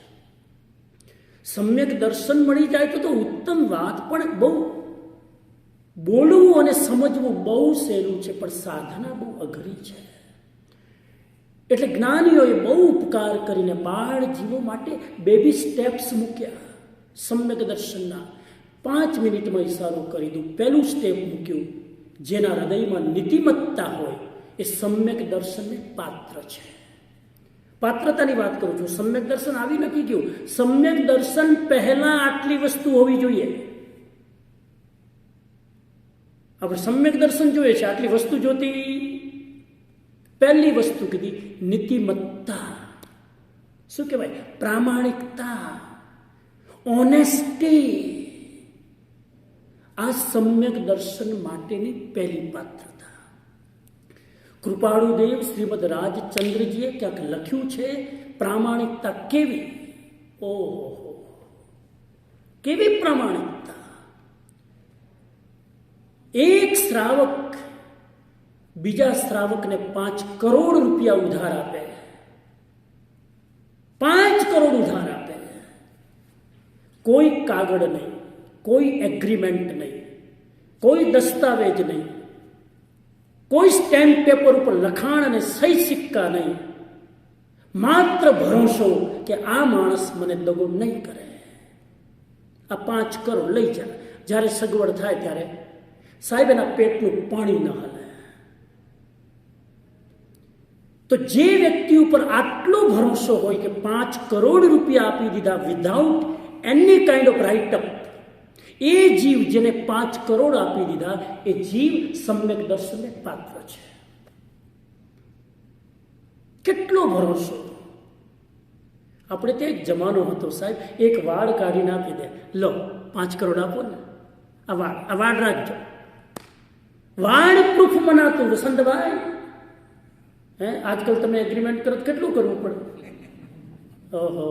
સમ્યક દર્શન મળી જાય તો ઉત્તમ વાત, પણ બહુ બોલવું અને સમજવું બહુ સહેલું છે, પણ સાધના બહુ અઘરી છે. એટલે જ્ઞાનીઓએ બહુ ઉપકાર કરીને બાળ જીવો માટે બેબી સ્ટેપ્સ મૂક્યા. સમ્યક દર્શનના 5 મિનિટમાં ઇશારો કરી દઉં. પહેલું સ્ટેપ મૂક્યું, જેના હૃદયમાં નીતિમત્તા હોય એ સમ્યક દર્શનને પાત્ર છે. પાત્રતાની વાત કરું છું. સમ્યક દર્શન આવી નથી ગયું. સમ્યક દર્શન પહેલા આટલી વસ્તુ હોવી જોઈએ. આપણે સમ્યક દર્શન જોઈએ છે, આટલી વસ્તુ જોતી. પહેલી વસ્તુ કીધી નીતિમત્તા. શું કહેવાય? પ્રામાણિકતા, ઓનેસ્ટી. આ સમ્યક દર્શન માટેની પહેલી પાત્રતા. કૃપાળુદેવ શ્રીમદ રાજચંદ્રજીએ ક્યાંક લખ્યું છે, પ્રામાણિકતા કેવી. ઓહો, કેવી પ્રામાણિકતા. એક શ્રાવક બીજા શ્રાવકને 5 કરોડ રૂપિયા ઉધાર આપે. 5 કરોડ ઉધાર આપે. કોઈ કાગળ નહીં, કોઈ એગ્રીમેન્ટ નહીં, કોઈ દસ્તાવેજ નહીં, કોઈ સ્ટેમ્પ પેપર ઉપર લખાણ અને સહી સિક્કા નહીં. માત્ર ભરોસો કે આ માણસ મને દગો નહીં કરે. આ 5 કરોડ લઈ જા. જ્યારે સગવડ થાય ત્યારે સાહેબ એના પેટનું પાણી ન હલે. તો જે વ્યક્તિ ઉપર આટલો ભરોસો હોય કે 5 કરોડ રૂપિયા આપી દીધા without any kind of write-up, એ જીવ જેને 5 કરોડ આપી દીધા એ જીવ સમ્યક દર્શનને પાત્ર છે. કેટલો ભરોસો. આપણે તે એક જમાનો હતો સાહેબ, એક વાળ કાઢીને આપી દે, લો 5 કરોડ આપો ને, આ વાળ રાખજો. વાળ પ્રૂફ મનાતું વસંતભાઈ, હે આજકાલ તમે એગ્રીમેન્ટ કરો તો કેટલું કરવું પડે? ઓહો,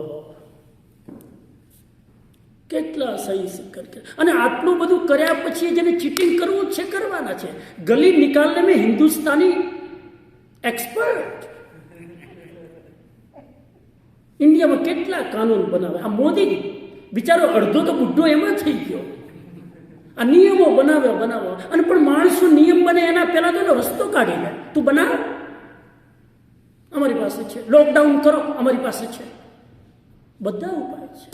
કેટલા સહી સિક્કર કરે. અને આટલું બધું કર્યા પછી જેને ચીટિંગ કરવું છે કરવાના છે. ગલી નિકાલને મેં હિન્દુસ્તાની એક્સપર્ટ. ઇન્ડિયામાં કેટલા કાનૂન બનાવે. આ મોદી બિચારો અડધો તો બુઢો એમાં થઈ ગયો. આ નિયમો બનાવે અને પણ માણસો નિયમ બને એના પહેલા તો એનો રસ્તો કાઢી લે. તું બનાવ, અમારી પાસે છે. લોકડાઉન કરો, અમારી પાસે છે. બધા ઉપાય છે.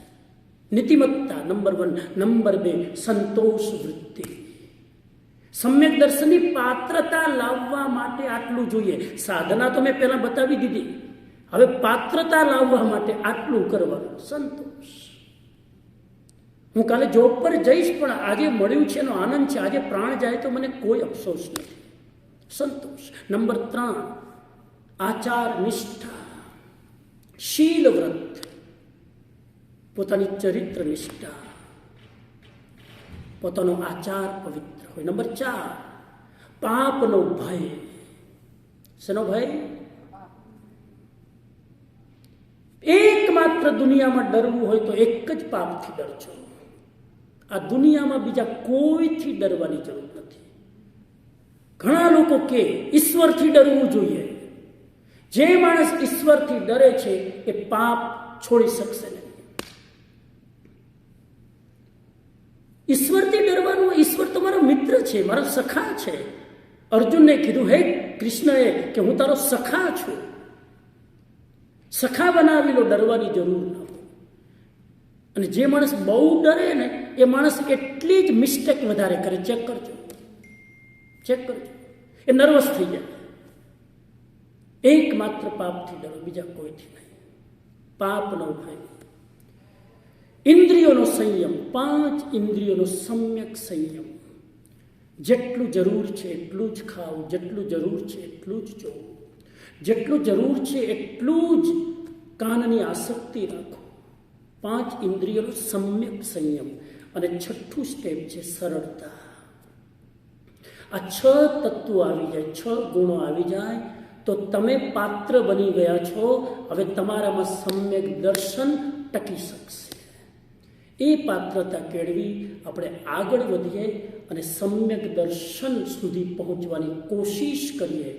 નીતિમત્તા નંબર 1. નંબર 2, સંતોષ વૃત્તિ. સમ્યક દર્શનની પાત્રતા લાવવા માટે આટલું જોઈએ. સાધના તો મેં પહેલા બતાવી દીધી. હવે પાત્રતા લાવવા માટે આટલું કરવાનું. સંતોષ. હું કાલે જોબ પર જઈશ, પણ આજે મળ્યું છે એનો આનંદ છે. આજે પ્રાણ જાય તો મને કોઈ અફસોસ નથી. સંતોષ. નંબર 3, આચાર નિષ્ઠા, શીલ વ્રત, પોતાની ચરિત્ર નિષ્ઠા, પોતાનો આચાર પવિત્ર હોય. નંબર 4, પાપનો ભય. શેનો ભય? એકમાત્ર દુનિયામાં ડરવું હોય તો એક જ પાપથી ડરજો. આ દુનિયામાં બીજા કોઈથી ડરવાની જરૂર નથી. ઘણા લોકો કે ઈશ્વરથી ડરવું જોઈએ. જે માણસ ઈશ્વરથી ડરે છે એ પાપ છોડી શકશે નહીં. ઈશ્વરથી ડરવાનું. ઈશ્વર તો મારો મિત્ર છે, મારો સખા છે. અર્જુનને કીધું, હે કૃષ્ણએ કે હું તારો સખા છું. સખા બનાવી લો, ડરવાની જરૂર ન હોય. અને જે માણસ બહુ ડરે ને એ માણસ એટલી જ મિસ્ટેક વધારે કરે. ચેક કરજો. એ નર્વસ થઈ જાય. એકમાત્ર પાપથી ડરો, બીજા કોઈથી નહીં. પાપનો ભય. ઇન્દ્રિયોનો સંયમ. 5 ઇન્દ્રિયોનો સમ્યક સંયમ. જેટલું જરૂર છે એટલું જ ખાવું, જેટલું જરૂર છે એટલું જ જોવું, જેટલું જરૂર છે એટલું જ કાનની આસક્તિ રાખો. 5 ઇન્દ્રિયોનો સમ્યક સંયમ. અને 6થું સ્ટેપ છે સરળતા. આ 6 તત્વો આવી જાય, 6 ગુણો આવી જાય તો તમે પાત્ર બની ગયા છો. હવે તમારામાં સમ્યક દર્શન ટકી શકશે. એ પાત્રતા કેળવી આપણે આગળ વધીએ અને સમ્યક દર્શન સુધી પહોંચવાની કોશિશ કરીએ.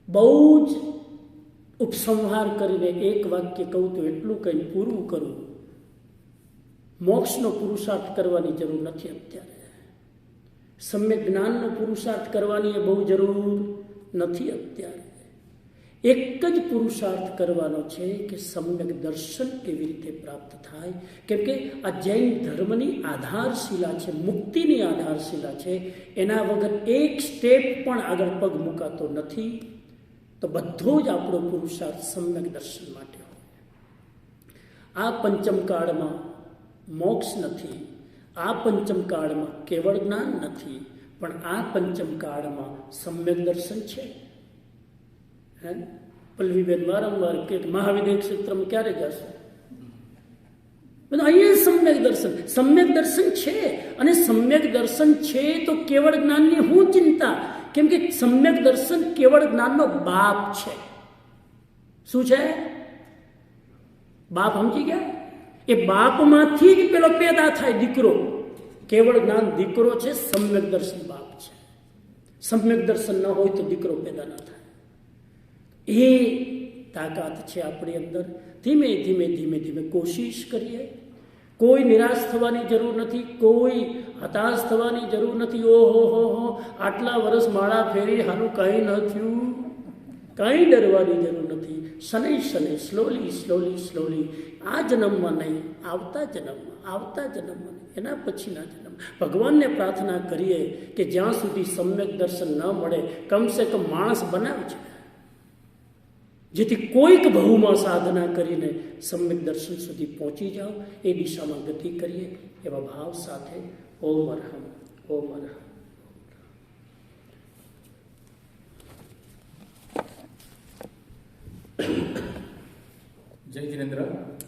બહુ જ ઉપસંહાર કરીને એક વાક્ય કહું તો એટલું કંઈ પૂરું કરું. મોક્ષનો પુરુષાર્થ કરવાની જરૂર નથી અત્યારે. સમ્યક જ્ઞાનનો પુરુષાર્થ કરવાની એ બહુ જરૂર નથી અત્યારે. એક જ પુરુષાર્થ કરવાનો છે કે સમ્યક દર્શન કેવી રીતે પ્રાપ્ત થાય. કેમ કે આ જૈન ધર્મની આધારશિલા છે, મુક્તિની આધારશિલા છે. એના વગર એક સ્ટેપ પણ આગળ પગ મુકાતો નથી. તો બધો જ આપણો પુરુષાર્થ સમ્યક દર્શન માટે હોય. આ પંચમકાળમાં મોક્ષ નથી, આ પંચમકાળમાં કેવળ જ્ઞાન નથી, પણ આ પંચમકાળમાં સમ્યક દર્શન છે. હે પલ્લવીબેન વારંવાર કે મહાવિદ્ય ક્ષેત્રમાં ક્યારે જશો? અહીંયા સમ્યક દર્શન છે. અને સમ્યક દર્શન છે તો કેવળ જ્ઞાનની હું ચિંતા. કેમ કે સમ્યક દર્શન કેવળ જ્ઞાનનો બાપ છે. શું છે? બાપ. સમજી ગયા? એ બાપમાંથી જ પેલો પેદા થાય દીકરો. કેવળ જ્ઞાન દીકરો છે, સમ્યક દર્શન બાપ છે. સમ્યક દર્શન ન હોય તો દીકરો પેદા ન થાય. એ તાકાત છે આપણી અંદર. ધીમે ધીમે કોશિશ કરીએ. કોઈ નિરાશ થવાની જરૂર નથી, કોઈ હતાશ થવાની જરૂર નથી. ઓહો આટલા વર્ષ માળા ફેરી હારું કંઈ ન થયું. કંઈ ડરવાની જરૂર નથી. શનૈ સ્લોલી આ જન્મમાં નહીં, આવતા જન્મમાં, એના પછીના જન્મ. ભગવાનને પ્રાર્થના કરીએ કે જ્યાં સુધી સમ્યક દર્શન ન મળે કમસે કમ માણસ બનાવજો, જેથી કોઈક ભવમાં સાધના કરીને સમ્યક દર્શન સુધી પહોંચી જાઓ. એ દિશામાં ગતિ કરીએ એવા ભાવ સાથે ઓમ અરહમ. જય જીનેન્દ્ર.